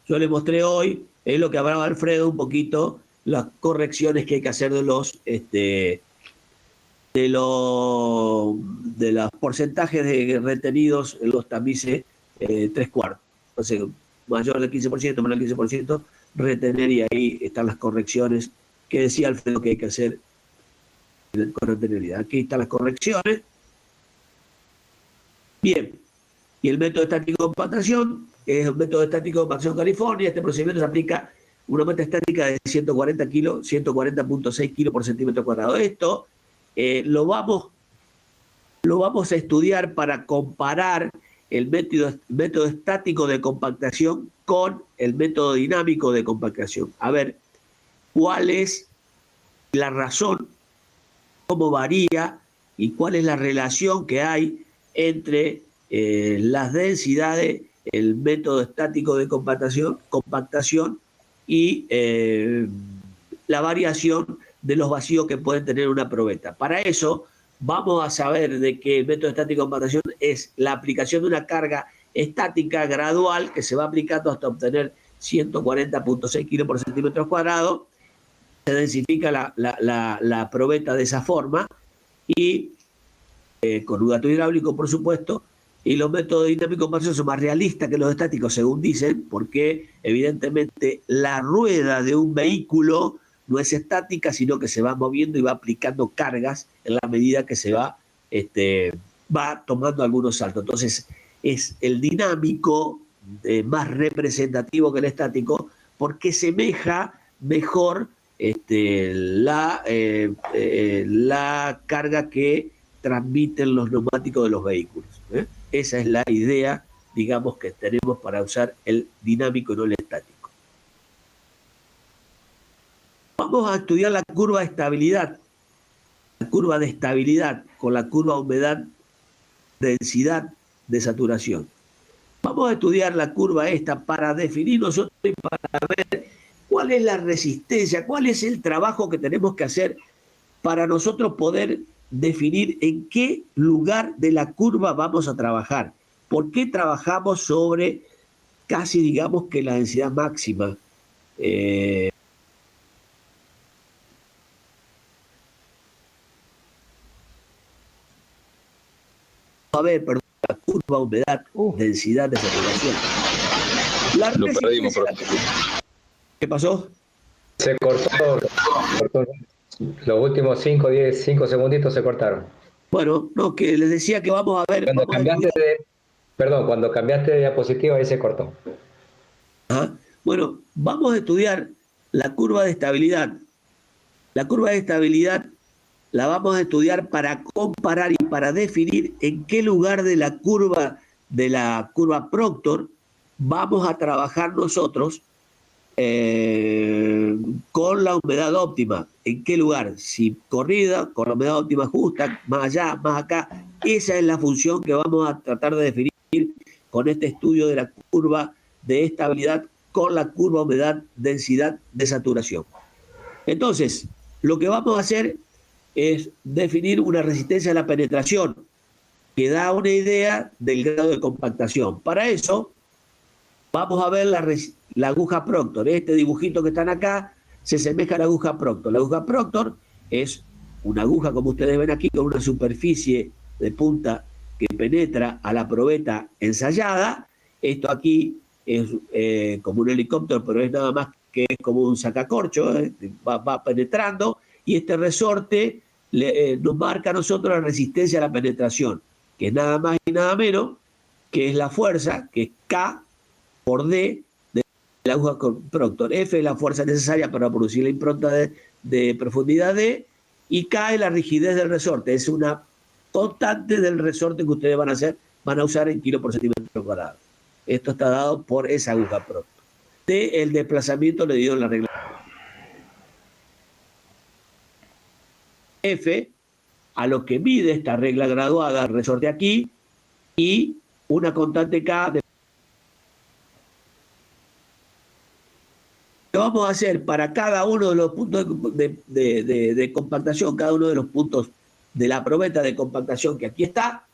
yo les mostré hoy, es lo que hablaba Alfredo, un poquito las correcciones que hay que hacer de los porcentajes retenidos en los tamices 3/4. Entonces, mayor del 15%, menor del 15%, retener, y ahí están las correcciones que decía Alfredo que hay que hacer con anterioridad. Aquí están las correcciones. Bien, y el método estático de compactación es un método estático de compactación California. Este procedimiento se aplica una meta estática de 140 kilos, 140.6 kilos por centímetro cuadrado. Esto lo vamos a estudiar para comparar el método estático de compactación con el método dinámico de compactación. A ver, ¿cuál es la razón, cómo varía y cuál es la relación que hay entre las densidades, el método estático de compactación y la variación de los vacíos que pueden tener una probeta? Para eso vamos a saber de que el método estático de compactación es la aplicación de una carga estática gradual que se va aplicando hasta obtener 140.6 kilos por centímetro cuadrado. Se densifica la probeta de esa forma y con un gato hidráulico, por supuesto, y los métodos de dinámica de compactación son más realistas que los estáticos, según dicen, porque evidentemente la rueda de un vehículo no es estática, sino que se va moviendo y va aplicando cargas en la medida que se va tomando algunos saltos. Entonces, es el dinámico más representativo que el estático, porque semeja mejor la carga que transmiten los neumáticos de los vehículos. Esa es la idea, digamos, que tenemos para usar el dinámico y no el estático. Vamos a estudiar la curva de estabilidad. La curva de estabilidad con la curva de humedad, densidad de saturación. Vamos a estudiar la curva esta para definir nosotros y para ver cuál es la resistencia, cuál es el trabajo que tenemos que hacer para nosotros poder definir en qué lugar de la curva vamos a trabajar. ¿Por qué trabajamos sobre casi, digamos, que la densidad máxima? A ver, perdón, la curva, humedad, densidad de saturación. Lo perdimos, ¿Qué pasó? Se cortó. Los últimos 5 segunditos se cortaron. Bueno, no, que les decía que vamos a ver... Cuando cambiaste de diapositiva ahí se cortó. Ajá. Bueno, vamos a estudiar la curva de estabilidad. La curva de estabilidad la vamos a estudiar para comparar y para definir en qué lugar de la curva Proctor vamos a trabajar nosotros con la humedad óptima. ¿En qué lugar? Si corrida, con la humedad óptima justa, más allá, más acá. Esa es la función que vamos a tratar de definir con este estudio de la curva de estabilidad con la curva humedad densidad de saturación. Entonces, lo que vamos a hacer es definir una resistencia a la penetración que da una idea del grado de compactación. Para eso, vamos a ver la aguja Proctor. Este dibujito que están acá se asemeja a la aguja Proctor. La aguja Proctor es una aguja, como ustedes ven aquí, con una superficie de punta que penetra a la probeta ensayada. Esto aquí es como un helicóptero, pero es nada más que es como un sacacorcho, va penetrando, y este resorte nos marca a nosotros la resistencia a la penetración, que es nada más y nada menos que es la fuerza, que es K por D de la aguja Proctor. F es la fuerza necesaria para producir la impronta de profundidad D, y K es la rigidez del resorte. Es una constante del resorte que ustedes van a usar en kilo por centímetro cuadrado. Esto está dado por esa aguja Proctor. D, el desplazamiento le dio en la regla. F, a lo que mide esta regla graduada, el resorte aquí, y una constante K. Lo vamos a hacer para cada uno de los puntos de compactación, cada uno de los puntos de la probeta de compactación que aquí está,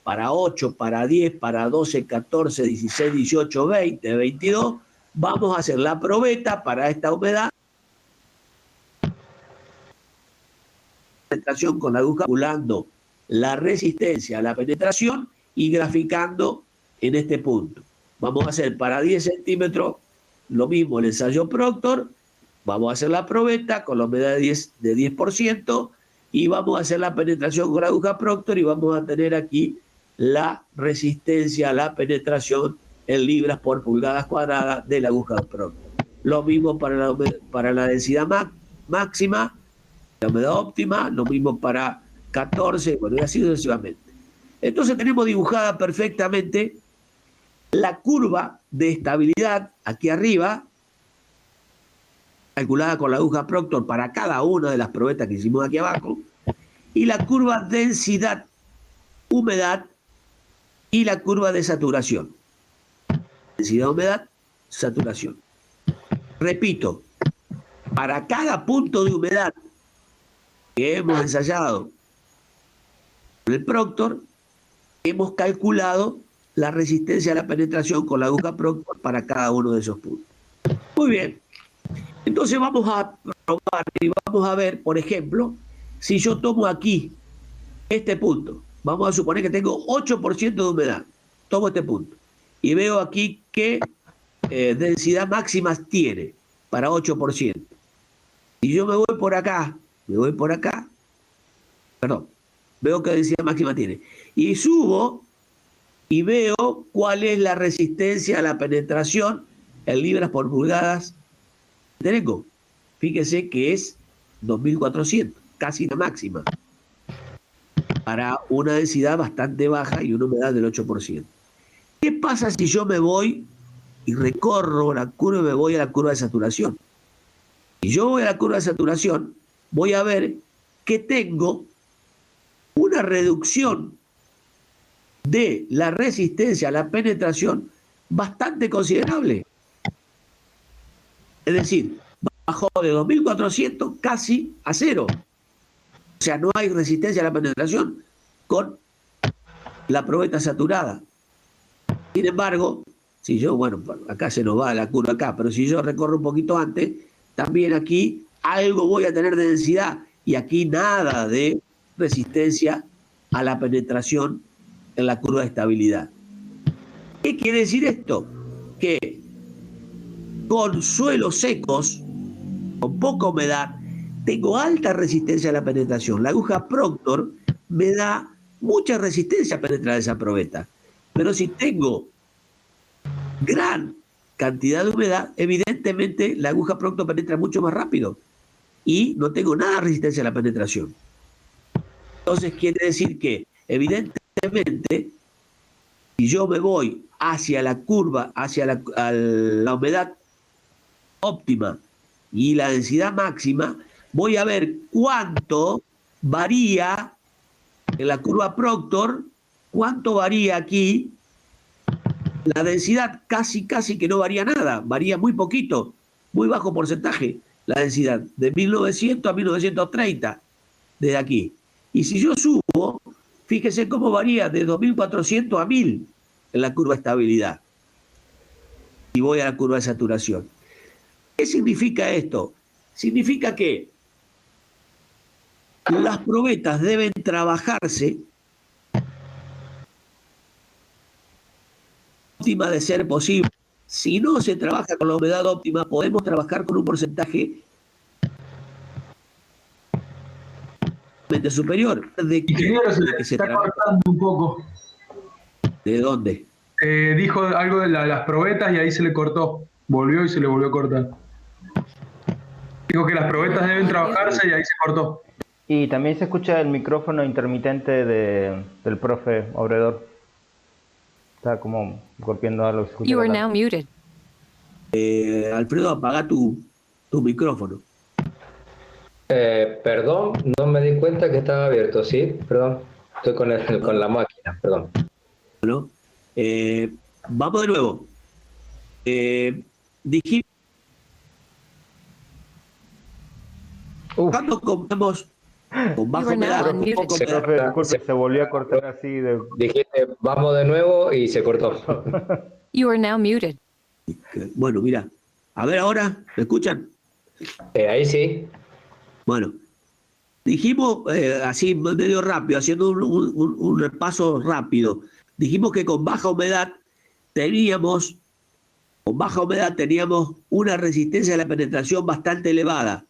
para 8, para 10, para 12, 14, 16, 18, 20, 22, vamos a hacer la probeta para esta humedad. Penetración con la aguja, calculando la resistencia a la penetración y graficando en este punto. Vamos a hacer para 10 centímetros lo mismo el ensayo Proctor, vamos a hacer la probeta con la humedad de 10% y vamos a hacer la penetración con la aguja Proctor y vamos a tener aquí la resistencia a la penetración en libras por pulgadas cuadradas de la aguja Proctor. Lo mismo para la densidad máxima, la humedad óptima, lo mismo para 14, bueno, y así sucesivamente. Entonces tenemos dibujada perfectamente la curva de estabilidad aquí arriba, calculada con la aguja Proctor para cada una de las probetas que hicimos aquí abajo, y la curva densidad, humedad y la curva de saturación. Densidad, humedad, saturación. Repito, para cada punto de humedad que hemos ensayado con el Proctor, hemos calculado la resistencia a la penetración con la aguja Proctor para cada uno de esos puntos. Muy bien. Entonces vamos a probar y vamos a ver, por ejemplo, si yo tomo aquí este punto, vamos a suponer que tengo 8% de humedad, tomo este punto y veo aquí qué densidad máxima tiene para 8%. Si yo me voy por acá, perdón, veo qué densidad máxima tiene y subo y veo cuál es la resistencia a la penetración en libras por pulgadas de tengo. Fíjese que es 2400, casi la máxima, para una densidad bastante baja y una humedad del 8%. ¿Qué pasa si yo me voy y recorro la curva y me voy a la curva de saturación? Si yo voy a la curva de saturación, voy a ver que tengo una reducción de la resistencia a la penetración bastante considerable. Es decir, bajó de 2400 casi a cero. O sea, no hay resistencia a la penetración con la probeta saturada. Sin embargo, si yo, bueno, acá se nos va la curva acá, pero si yo recorro un poquito antes, también aquí algo voy a tener de densidad y aquí nada de resistencia a la penetración en la curva de estabilidad. ¿Qué quiere decir esto? Que con suelos secos, con poca humedad, tengo alta resistencia a la penetración. La aguja Proctor me da mucha resistencia a penetrar esa probeta. Pero si tengo gran cantidad de humedad, evidentemente la aguja Proctor penetra mucho más rápido y no tengo nada de resistencia a la penetración. Entonces quiere decir que, evidentemente, si yo me voy hacia la curva, hacia la humedad óptima y la densidad máxima, voy a ver cuánto varía en la curva Proctor, cuánto varía aquí la densidad. Casi que no varía nada, varía muy poquito, muy bajo porcentaje la densidad, de 1900 a 1930 desde aquí. Y si yo subo, fíjese cómo varía de 2400 a 1000 en la curva de estabilidad y voy a la curva de saturación. ¿Qué significa esto? Significa que las probetas deben trabajarse óptima de ser posible. Si no se trabaja con la humedad óptima, podemos trabajar con un porcentaje superior. ¿De qué? Ingeniero, De que se está cortando un poco. ¿De dónde? Dijo algo de las probetas y ahí se le cortó. Volvió y se le volvió a cortar. Dijo que las probetas deben trabajarse y ahí se cortó. Y también se escucha el micrófono intermitente del profe Obredor. Está como golpeando algo. You are now muted. Alfredo, apaga tu micrófono. Perdón, no me di cuenta que estaba abierto, ¿sí? Perdón, estoy con la máquina, perdón. Bueno, vamos de nuevo. Dijimos, cuando comemos con baja humedad, con poca humedad, Disculpe, se volvió a cortar así de... Dijiste, vamos de nuevo y se cortó. You are now muted. bueno, mira, a ver ahora, ¿me escuchan? Ahí sí. Bueno, dijimos así medio rápido, haciendo un repaso rápido, dijimos que con baja humedad teníamos una resistencia a la penetración bastante elevada,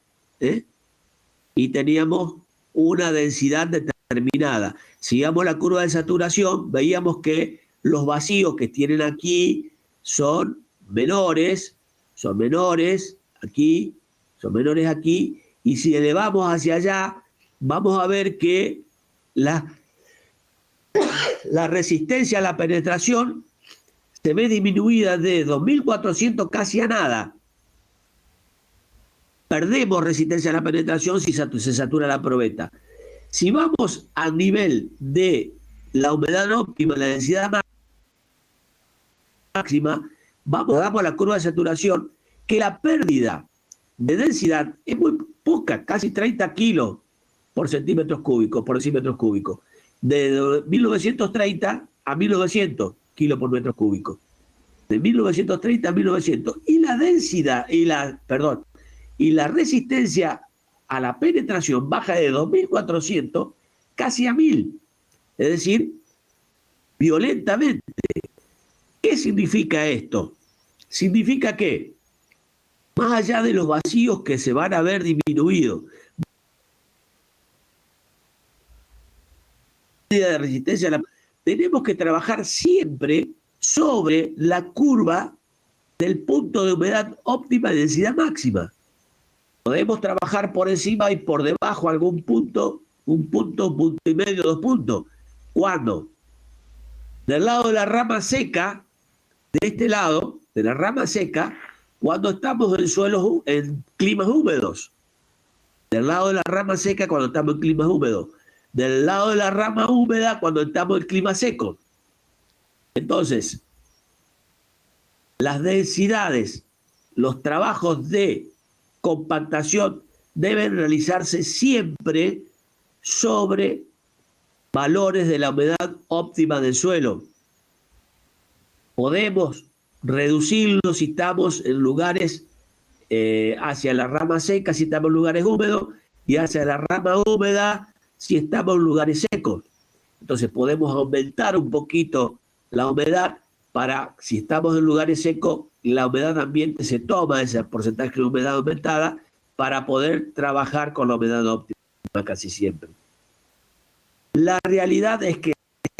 y teníamos una densidad determinada. Si íbamos a la curva de saturación, veíamos que los vacíos que tienen aquí son menores aquí, y si elevamos hacia allá, vamos a ver que la resistencia a la penetración se ve disminuida de 2400 casi a nada. Perdemos resistencia a la penetración si se satura la probeta. Si vamos al nivel de la humedad óptima, la densidad máxima, damos a la curva de saturación, que la pérdida de densidad es muy poca, casi 30 kilos por decímetros cúbicos, de 1930 a 1900 kilos por metro cúbico. De 1930 a 1900. Y la densidad, y la resistencia a la penetración baja de 2.400 casi a 1.000. Es decir, violentamente. ¿Qué significa esto? Significa que, más allá de los vacíos que se van a ver disminuidos, de resistencia, tenemos que trabajar siempre sobre la curva del punto de humedad óptima y densidad máxima. Podemos trabajar por encima y por debajo algún punto, un punto y medio, 2 puntos. ¿Cuándo? Del lado de la rama seca, de este lado, de la rama seca, cuando estamos en suelos, en climas húmedos. Del lado de la rama seca, cuando estamos en climas húmedos. Del lado de la rama húmeda, cuando estamos en clima seco. Entonces, las densidades, los trabajos de compactación deben realizarse siempre sobre valores de la humedad óptima del suelo. Podemos reducirlo si estamos en lugares hacia la rama seca, si estamos en lugares húmedos, y hacia la rama húmeda si estamos en lugares secos. Entonces podemos aumentar un poquito la humedad para, si estamos en lugares secos, la humedad ambiente se toma ese porcentaje de humedad aumentada para poder trabajar con la humedad óptima casi siempre. La realidad es que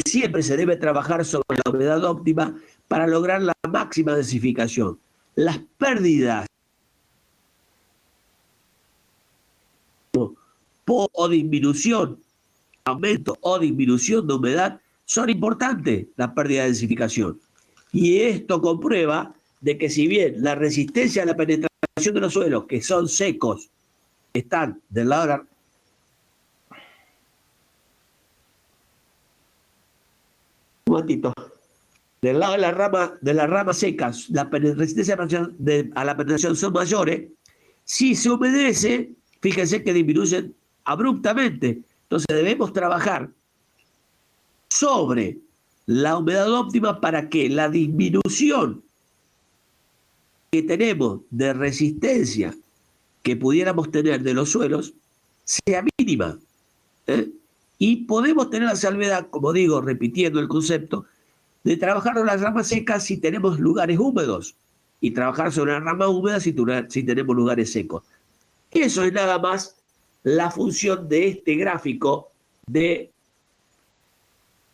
siempre se debe trabajar sobre la humedad óptima para lograr la máxima densificación. Las pérdidas o disminución, aumento o disminución de humedad son importantes, las pérdidas de densificación. Y esto comprueba de que si bien la resistencia a la penetración de los suelos, que son secos, están del lado de la... Un momentito. Del lado de la rama seca, la resistencia a la penetración son mayores. Si se humedece, fíjense que disminuyen abruptamente. Entonces debemos trabajar sobre la humedad óptima para que la disminución que tenemos de resistencia que pudiéramos tener de los suelos sea mínima. Y podemos tener la salvedad, como digo, repitiendo el concepto, de trabajar en las ramas secas si tenemos lugares húmedos y trabajar sobre la rama húmeda si tenemos lugares secos. Eso es nada más la función de este gráfico de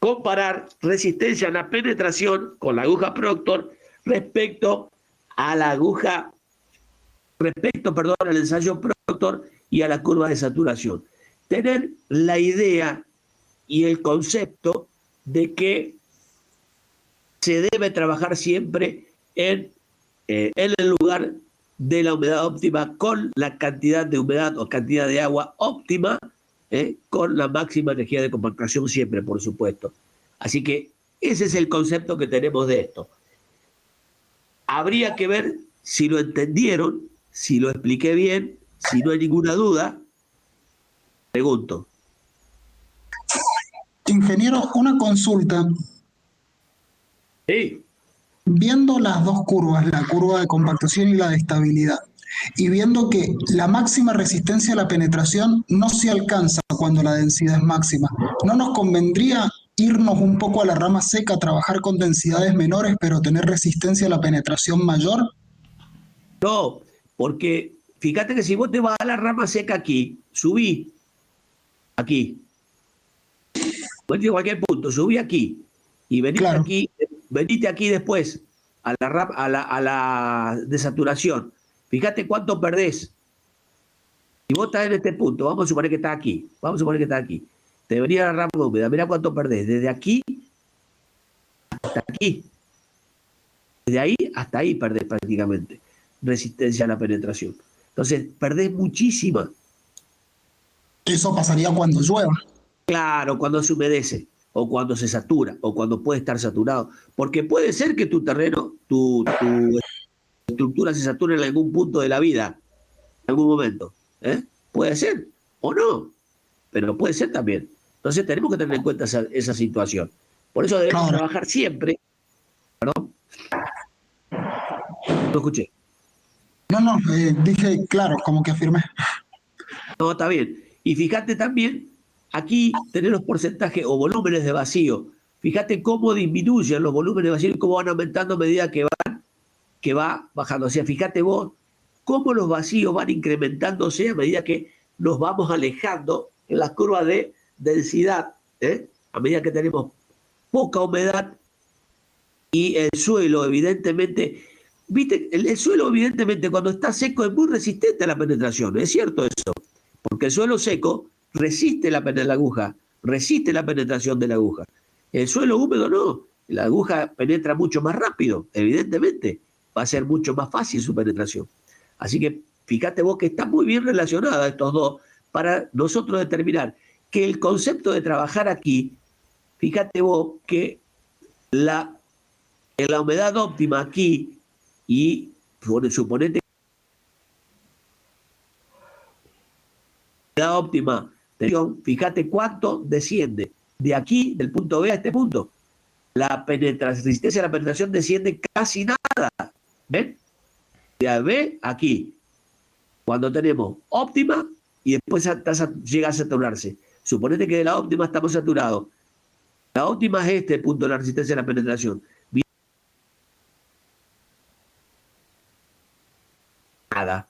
comparar resistencia a la penetración con la aguja Proctor respecto al ensayo Proctor y a la curva de saturación. Tener la idea y el concepto de que se debe trabajar siempre en el lugar de la humedad óptima con la cantidad de humedad o cantidad de agua óptima, con la máxima energía de compactación siempre, por supuesto. Así que ese es el concepto que tenemos de esto. Habría que ver si lo entendieron, si lo expliqué bien, si no hay ninguna duda. Pregunto. Ingeniero, una consulta. Sí. Viendo las dos curvas, la curva de compactación y la de estabilidad, y viendo que la máxima resistencia a la penetración no se alcanza cuando la densidad es máxima, ¿no nos convendría irnos un poco a la rama seca, trabajar con densidades menores, pero tener resistencia a la penetración mayor? No, porque fíjate que si vos te vas a la rama seca aquí, subí aquí, en cualquier punto, subí aquí y venite Claro. aquí. Venite aquí después a la desaturación. Fíjate cuánto perdés. Si vos estás en este punto, vamos a suponer que estás aquí. Vamos a suponer que estás aquí. Te venía a la rama húmeda. Mira cuánto perdés. Desde aquí hasta aquí. Desde ahí hasta ahí perdés prácticamente resistencia a la penetración. Entonces, perdés muchísima. Eso pasaría cuando llueva. Claro, cuando se humedece, o cuando se satura, o cuando puede estar saturado. Porque puede ser que tu terreno, tu estructura se sature en algún punto de la vida, en algún momento. Puede ser, o no, pero puede ser también. Entonces tenemos que tener en cuenta esa situación. Por eso debemos trabajar siempre No escuché. No, dije, claro, como que afirmé. No, está bien. Y fíjate también, aquí tenés los porcentajes o volúmenes de vacío. Fíjate cómo disminuyen los volúmenes de vacío y cómo van aumentando a medida que va bajando. O sea, fíjate vos cómo los vacíos van incrementándose a medida que nos vamos alejando en la curva de densidad, a medida que tenemos poca humedad y el suelo, evidentemente, viste, el suelo, evidentemente, cuando está seco es muy resistente a la penetración, ¿es cierto eso? Porque el suelo seco resiste la aguja, resiste la penetración de la aguja. El suelo húmedo no, la aguja penetra mucho más rápido, evidentemente, va a ser mucho más fácil su penetración. Así que fíjate vos que está muy bien relacionada estos dos para nosotros determinar que el concepto de trabajar aquí, fíjate vos que en la humedad óptima aquí y suponete la óptima, fíjate cuánto desciende de aquí, del punto B a este punto. La resistencia a la penetración desciende casi nada. ¿Ven? De B aquí. Cuando tenemos óptima y después llega a saturarse. Suponete que de la óptima estamos saturados. La óptima es este punto de la resistencia a la penetración. Nada.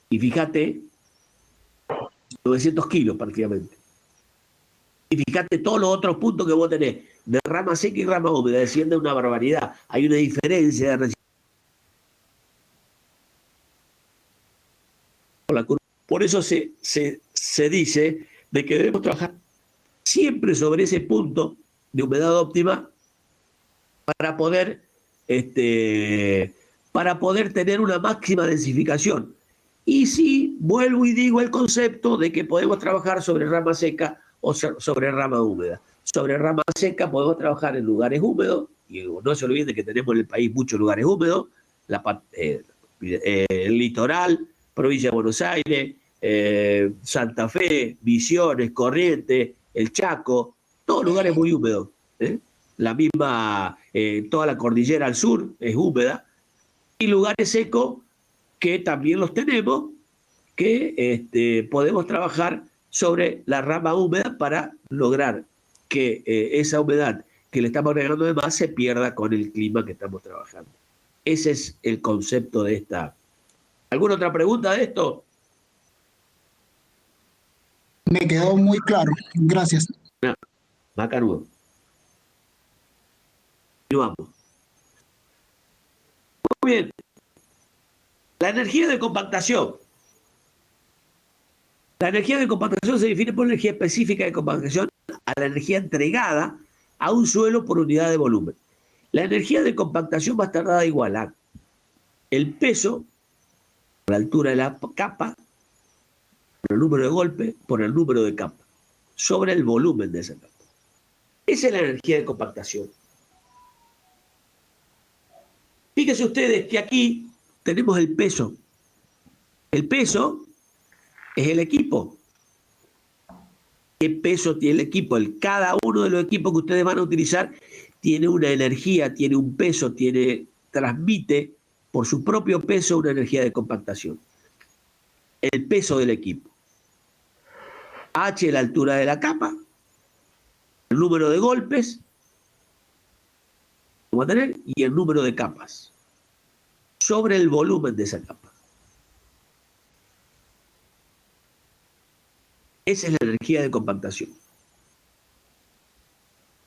Y fíjate, 900 kilos prácticamente. Y fíjate todos los otros puntos que vos tenés, de rama seca y rama húmeda, desciende una barbaridad. Hay una diferencia de resistencia. Por eso se dice de que debemos trabajar siempre sobre ese punto de humedad óptima para poder tener una máxima densificación. Y sí, vuelvo y digo el concepto de que podemos trabajar sobre rama seca o sobre rama húmeda. Sobre rama seca podemos trabajar en lugares húmedos, y no se olviden que tenemos en el país muchos lugares húmedos, el litoral, provincia de Buenos Aires, Santa Fe, Misiones, Corrientes, el Chaco, todos lugares muy húmedos. La misma, toda la cordillera al sur es húmeda, y lugares secos que también los tenemos, que podemos trabajar sobre la rama húmeda para lograr que esa humedad que le estamos agregando de más se pierda con el clima que estamos trabajando. Ese es el concepto de esta. ¿Alguna otra pregunta de esto? Me quedó muy claro. Gracias. Macanudo. Continuamos. Muy bien. La energía de compactación. La energía de compactación se define por energía específica de compactación a la energía entregada a un suelo por unidad de volumen. La energía de compactación va a estar dada igual a el peso, por la altura de la capa, por el número de golpes, por el número de capas, sobre el volumen de esa capa. Esa es la energía de compactación. Fíjense ustedes que aquí tenemos el peso. El peso es el equipo. ¿Qué peso tiene el equipo? Cada uno de los equipos que ustedes van a utilizar tiene una energía, tiene un peso, transmite por su propio peso una energía de compactación. El peso del equipo. H, la altura de la capa, el número de golpes, vamos a tener, y el número de capas sobre el volumen de esa capa. Esa es la energía de compactación.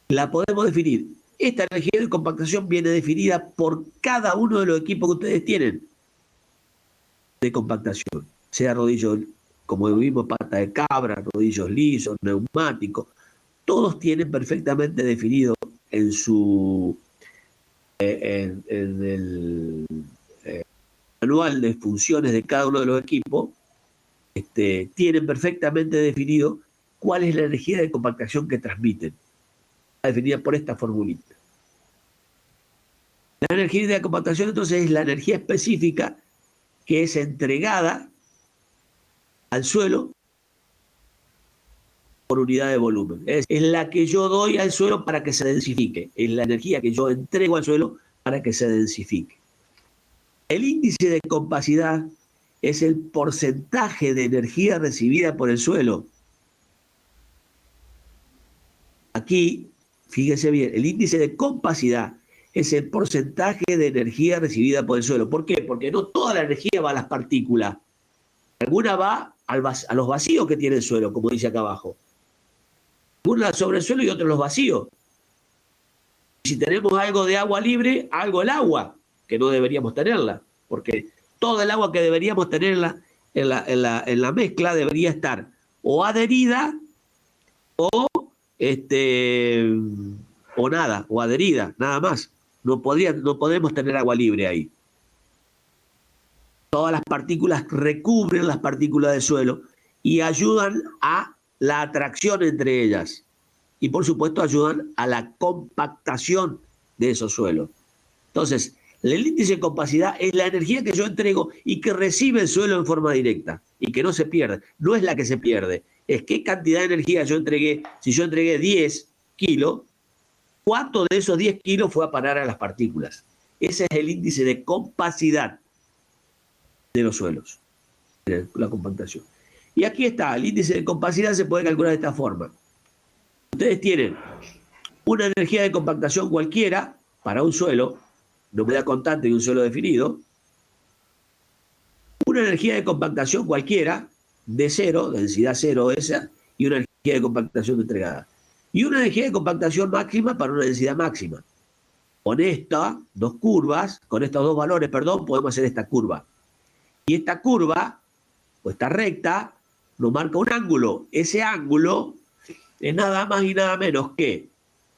La podemos definir. Esta energía de compactación viene definida por cada uno de los equipos que ustedes tienen de compactación. Sea rodillo, como vimos, pata de cabra, rodillos lisos, neumáticos. Todos tienen perfectamente definido en el manual de funciones de cada uno de los equipos, tienen perfectamente definido cuál es la energía de compactación que transmiten. Está definida por esta formulita. La energía de compactación entonces es la energía específica que es entregada al suelo por unidad de volumen. Es la que yo doy al suelo para que se densifique. Es la energía que yo entrego al suelo para que se densifique. El índice de compacidad es el porcentaje de energía recibida por el suelo. Aquí, fíjense bien, el índice de compacidad es el porcentaje de energía recibida por el suelo. ¿Por qué? Porque no toda la energía va a las partículas. Alguna va a los vacíos que tiene el suelo, como dice acá abajo. Una sobre el suelo y otra en los vacíos. Si tenemos algo de agua libre, algo el agua, que no deberíamos tenerla, porque todo el agua que deberíamos tener en la mezcla debería estar o adherida o nada, o adherida, nada más. No podemos tener agua libre ahí. Todas las partículas recubren las partículas del suelo y ayudan a la atracción entre ellas. Y por supuesto ayudan a la compactación de esos suelos. Entonces, el índice de compacidad es la energía que yo entrego y que recibe el suelo en forma directa y que no se pierde. No es la que se pierde, es qué cantidad de energía yo entregué. Si yo entregué 10 kilos, ¿cuánto de esos 10 kilos fue a parar a las partículas? Ese es el índice de compacidad de los suelos, la compactación. Y aquí está, el índice de compacidad se puede calcular de esta forma. Ustedes tienen una energía de compactación cualquiera para un suelo, una humedad constante y un suelo definido, una energía de compactación cualquiera de cero, densidad cero esa, y una energía de compactación entregada. Y una energía de compactación máxima para una densidad máxima. Con estas dos curvas, con estos dos valores, perdón, podemos hacer esta curva. Y esta curva, o esta recta, nos marca un ángulo. Ese ángulo es nada más y nada menos que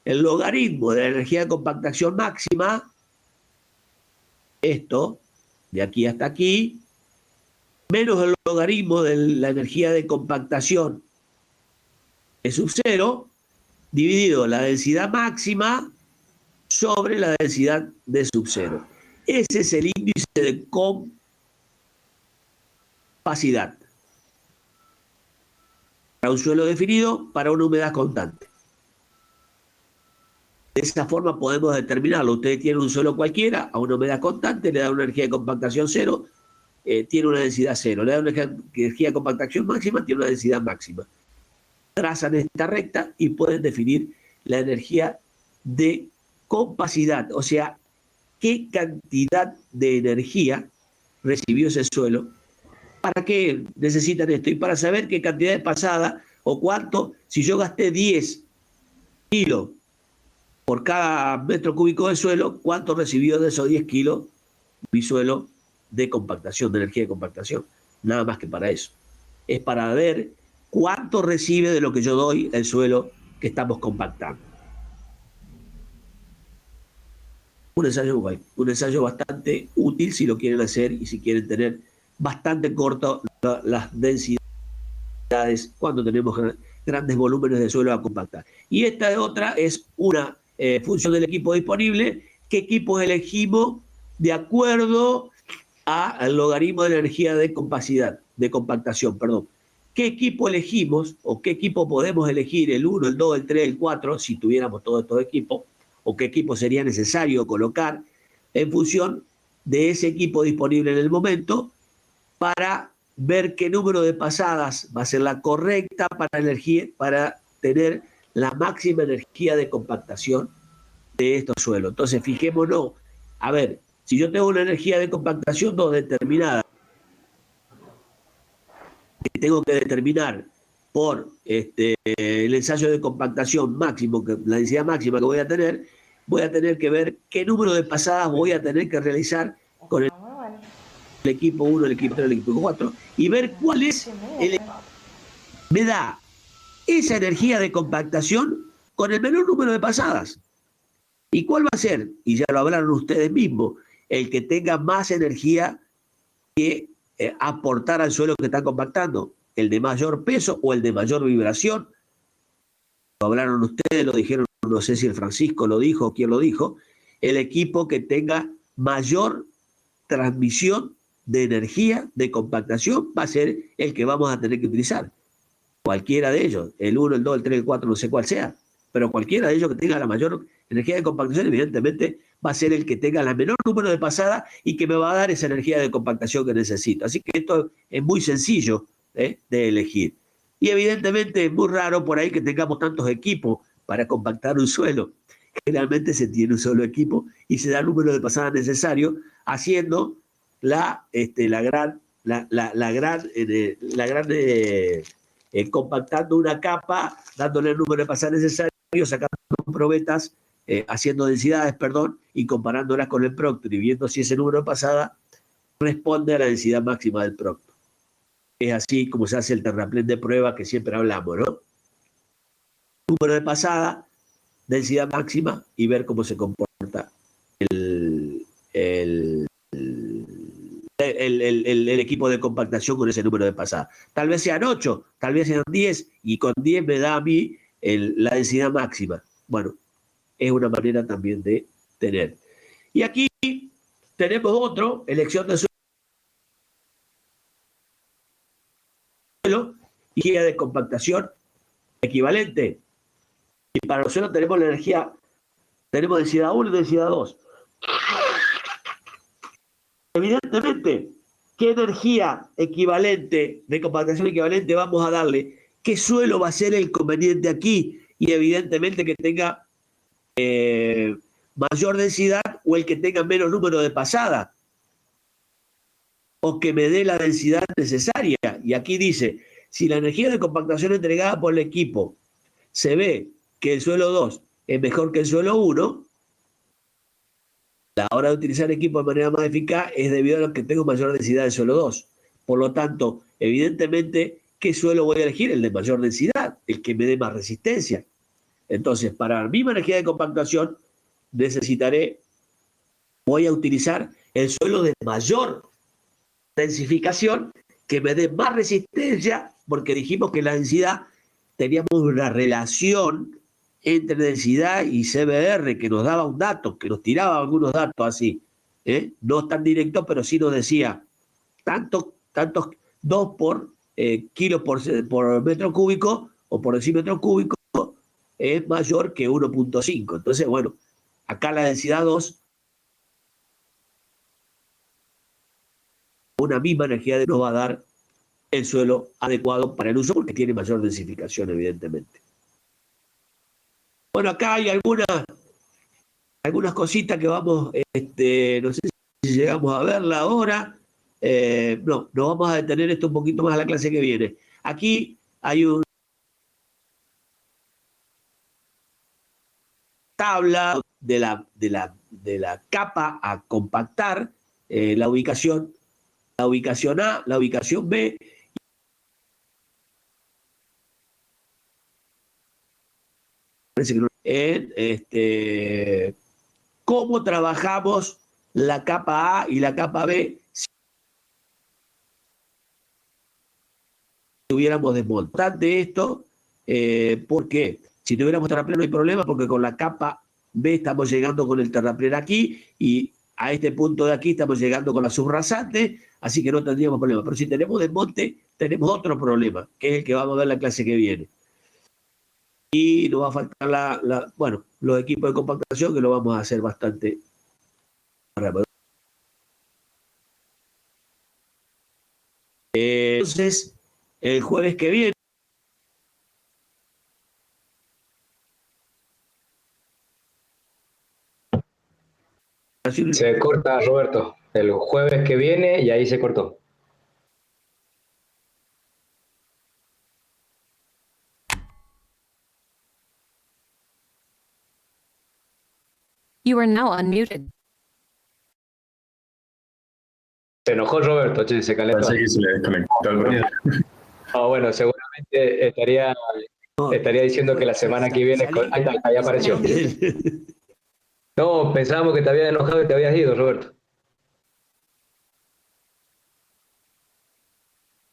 el logaritmo de la energía de compactación máxima, esto, de aquí hasta aquí, menos el logaritmo de la energía de compactación de sub cero, dividido la densidad máxima sobre la densidad de sub cero. Ese es el índice de compacidad para un suelo definido, para una humedad constante. De esa forma podemos determinarlo. Ustedes tienen un suelo cualquiera, a una humedad constante, le dan una energía de compactación cero, tiene una densidad cero. Le dan una energía de compactación máxima, tiene una densidad máxima. Trazan esta recta y pueden definir la energía de compacidad, o sea, qué cantidad de energía recibió ese suelo. ¿Para qué necesitan esto? Y para saber qué cantidad de pasada o cuánto, si yo gasté 10 kilos por cada metro cúbico de suelo, ¿cuánto recibió de esos 10 kilos mi suelo de compactación, de energía de compactación? Nada más que para eso. Es para ver cuánto recibe de lo que yo doy el suelo que estamos compactando. Un ensayo bastante útil si lo quieren hacer y si quieren tener bastante corto las densidades cuando tenemos grandes volúmenes de suelo a compactar. Y esta otra es una función del equipo disponible. ¿Qué equipos elegimos de acuerdo al logaritmo de la energía de compacidad, de compactación, perdón? ¿Qué equipo elegimos o qué equipo podemos elegir, el 1, el 2, el 3, el 4, si tuviéramos todos estos equipos, o qué equipo sería necesario colocar en función de ese equipo disponible en el momento para ver qué número de pasadas va a ser la correcta para tener la máxima energía de compactación de estos suelos? Entonces, fijémonos, a ver, si yo tengo una energía de compactación determinada, que tengo que determinar por el ensayo de compactación máximo, la densidad máxima que voy a tener que ver qué número de pasadas voy a tener que realizar con el equipo 1, el equipo 3, el equipo 4, y ver cuál es me da esa energía de compactación con el menor número de pasadas. ¿Y cuál va a ser? Y ya lo hablaron ustedes mismos, el que tenga más energía que aportar al suelo que están compactando, el de mayor peso o el de mayor vibración. Lo hablaron ustedes, lo dijeron, no sé si el Francisco lo dijo o quién lo dijo, el equipo que tenga mayor transmisión de energía, de compactación, va a ser el que vamos a tener que utilizar. cualquiera de ellos, el 1, el 2, el 3, el 4, no sé cuál sea, pero cualquiera de ellos que tenga la mayor energía de compactación, evidentemente va a ser el que tenga el menor número de pasadas y que me va a dar esa energía de compactación que necesito. Así que esto es muy sencillo de elegir. Y evidentemente es muy raro por ahí que tengamos tantos equipos para compactar un suelo. Generalmente se tiene un solo equipo y se da el número de pasadas necesario, haciendo compactando una capa, dándole el número de pasadas necesario, sacando probetas, haciendo densidades, y comparándolas con el Proctor y viendo si ese número de pasada responde a la densidad máxima del Proctor. Es así como se hace el terraplén de prueba que siempre hablamos, ¿no? Número de pasada, densidad máxima y ver cómo se comporta el equipo de compactación con ese número de pasada. Tal vez sean 8, tal vez sean 10, y con 10 me da a mí la densidad máxima. Bueno, es una manera también de tener. Y aquí tenemos otro, elección de suelo y guía de compactación equivalente. Y para los suelos tenemos la energía, tenemos densidad 1 y densidad 2. Evidentemente, ¿qué energía equivalente, de compactación equivalente vamos a darle? ¿Qué suelo va a ser el conveniente aquí? Y evidentemente que tenga mayor densidad o el que tenga menos número de pasada, o que me dé la densidad necesaria. Y aquí dice, si la energía de compactación entregada por el equipo se ve que el suelo 2 es mejor que el suelo 1, la hora de utilizar el equipo de manera más eficaz es debido a que tengo mayor densidad del suelo 2. Por lo tanto, evidentemente, ¿qué suelo voy a elegir? El de mayor densidad, el que me dé más resistencia. Entonces, para la misma energía de compactación, voy a utilizar el suelo de mayor densificación que me dé más resistencia, porque dijimos que la densidad teníamos una relación entre densidad y CBR que nos daba un dato, que nos tiraba algunos datos así, no tan directo, pero sí nos decía tantos 2 por kilos por metro cúbico o por decímetro cúbico es mayor que 1.5. Entonces, bueno, acá la densidad 2, una misma energía nos va a dar el suelo adecuado para el uso porque tiene mayor densificación, evidentemente. Bueno, acá hay algunas cositas que vamos, no sé si llegamos a verla ahora. No, nos vamos a detener esto un poquito más a la clase que viene. Aquí hay una tabla de la capa a compactar, la ubicación A, la ubicación B. Parece que no. ¿Cómo trabajamos la capa A y la capa B si tuviéramos desmontante esto? ¿Por qué? Si tuviéramos terraplén no hay problema porque con la capa B estamos llegando con el terraplén aquí y a este punto de aquí estamos llegando con la subrasante, así que no tendríamos problema. Pero si tenemos desmonte, tenemos otro problema, que es el que vamos a ver la clase que viene. Y nos va a faltar los equipos de compactación, que lo vamos a hacer bastante rápido. Entonces, el jueves que viene, se corta, Roberto, el jueves que viene y ahí se cortó. You are now unmuted. Se enojó Roberto, che, se calentó. Parece que se le desconectó el ruido. No, bueno, seguramente estaría diciendo que la semana que viene... Ahí apareció. No, pensábamos que te habías enojado y te habías ido, Roberto.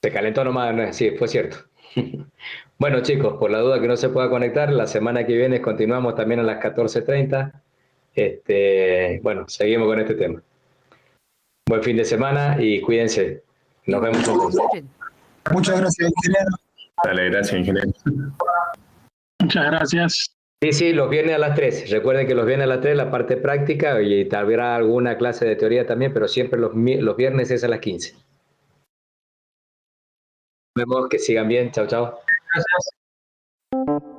Se calentó nomás, sí, fue cierto. Bueno, chicos, por la duda que no se pueda conectar, la semana que viene continuamos también a las 14:30. Bueno, seguimos con este tema. Buen fin de semana y cuídense. Nos vemos. Muchas gracias, ingeniero. Dale, gracias, ingeniero. Muchas gracias. Sí, los viernes a las 3. Recuerden que los viernes a las 3 la parte práctica y tal vez alguna clase de teoría también, pero siempre los viernes es a las 15. Nos vemos, que sigan bien. Chao, chao. Gracias.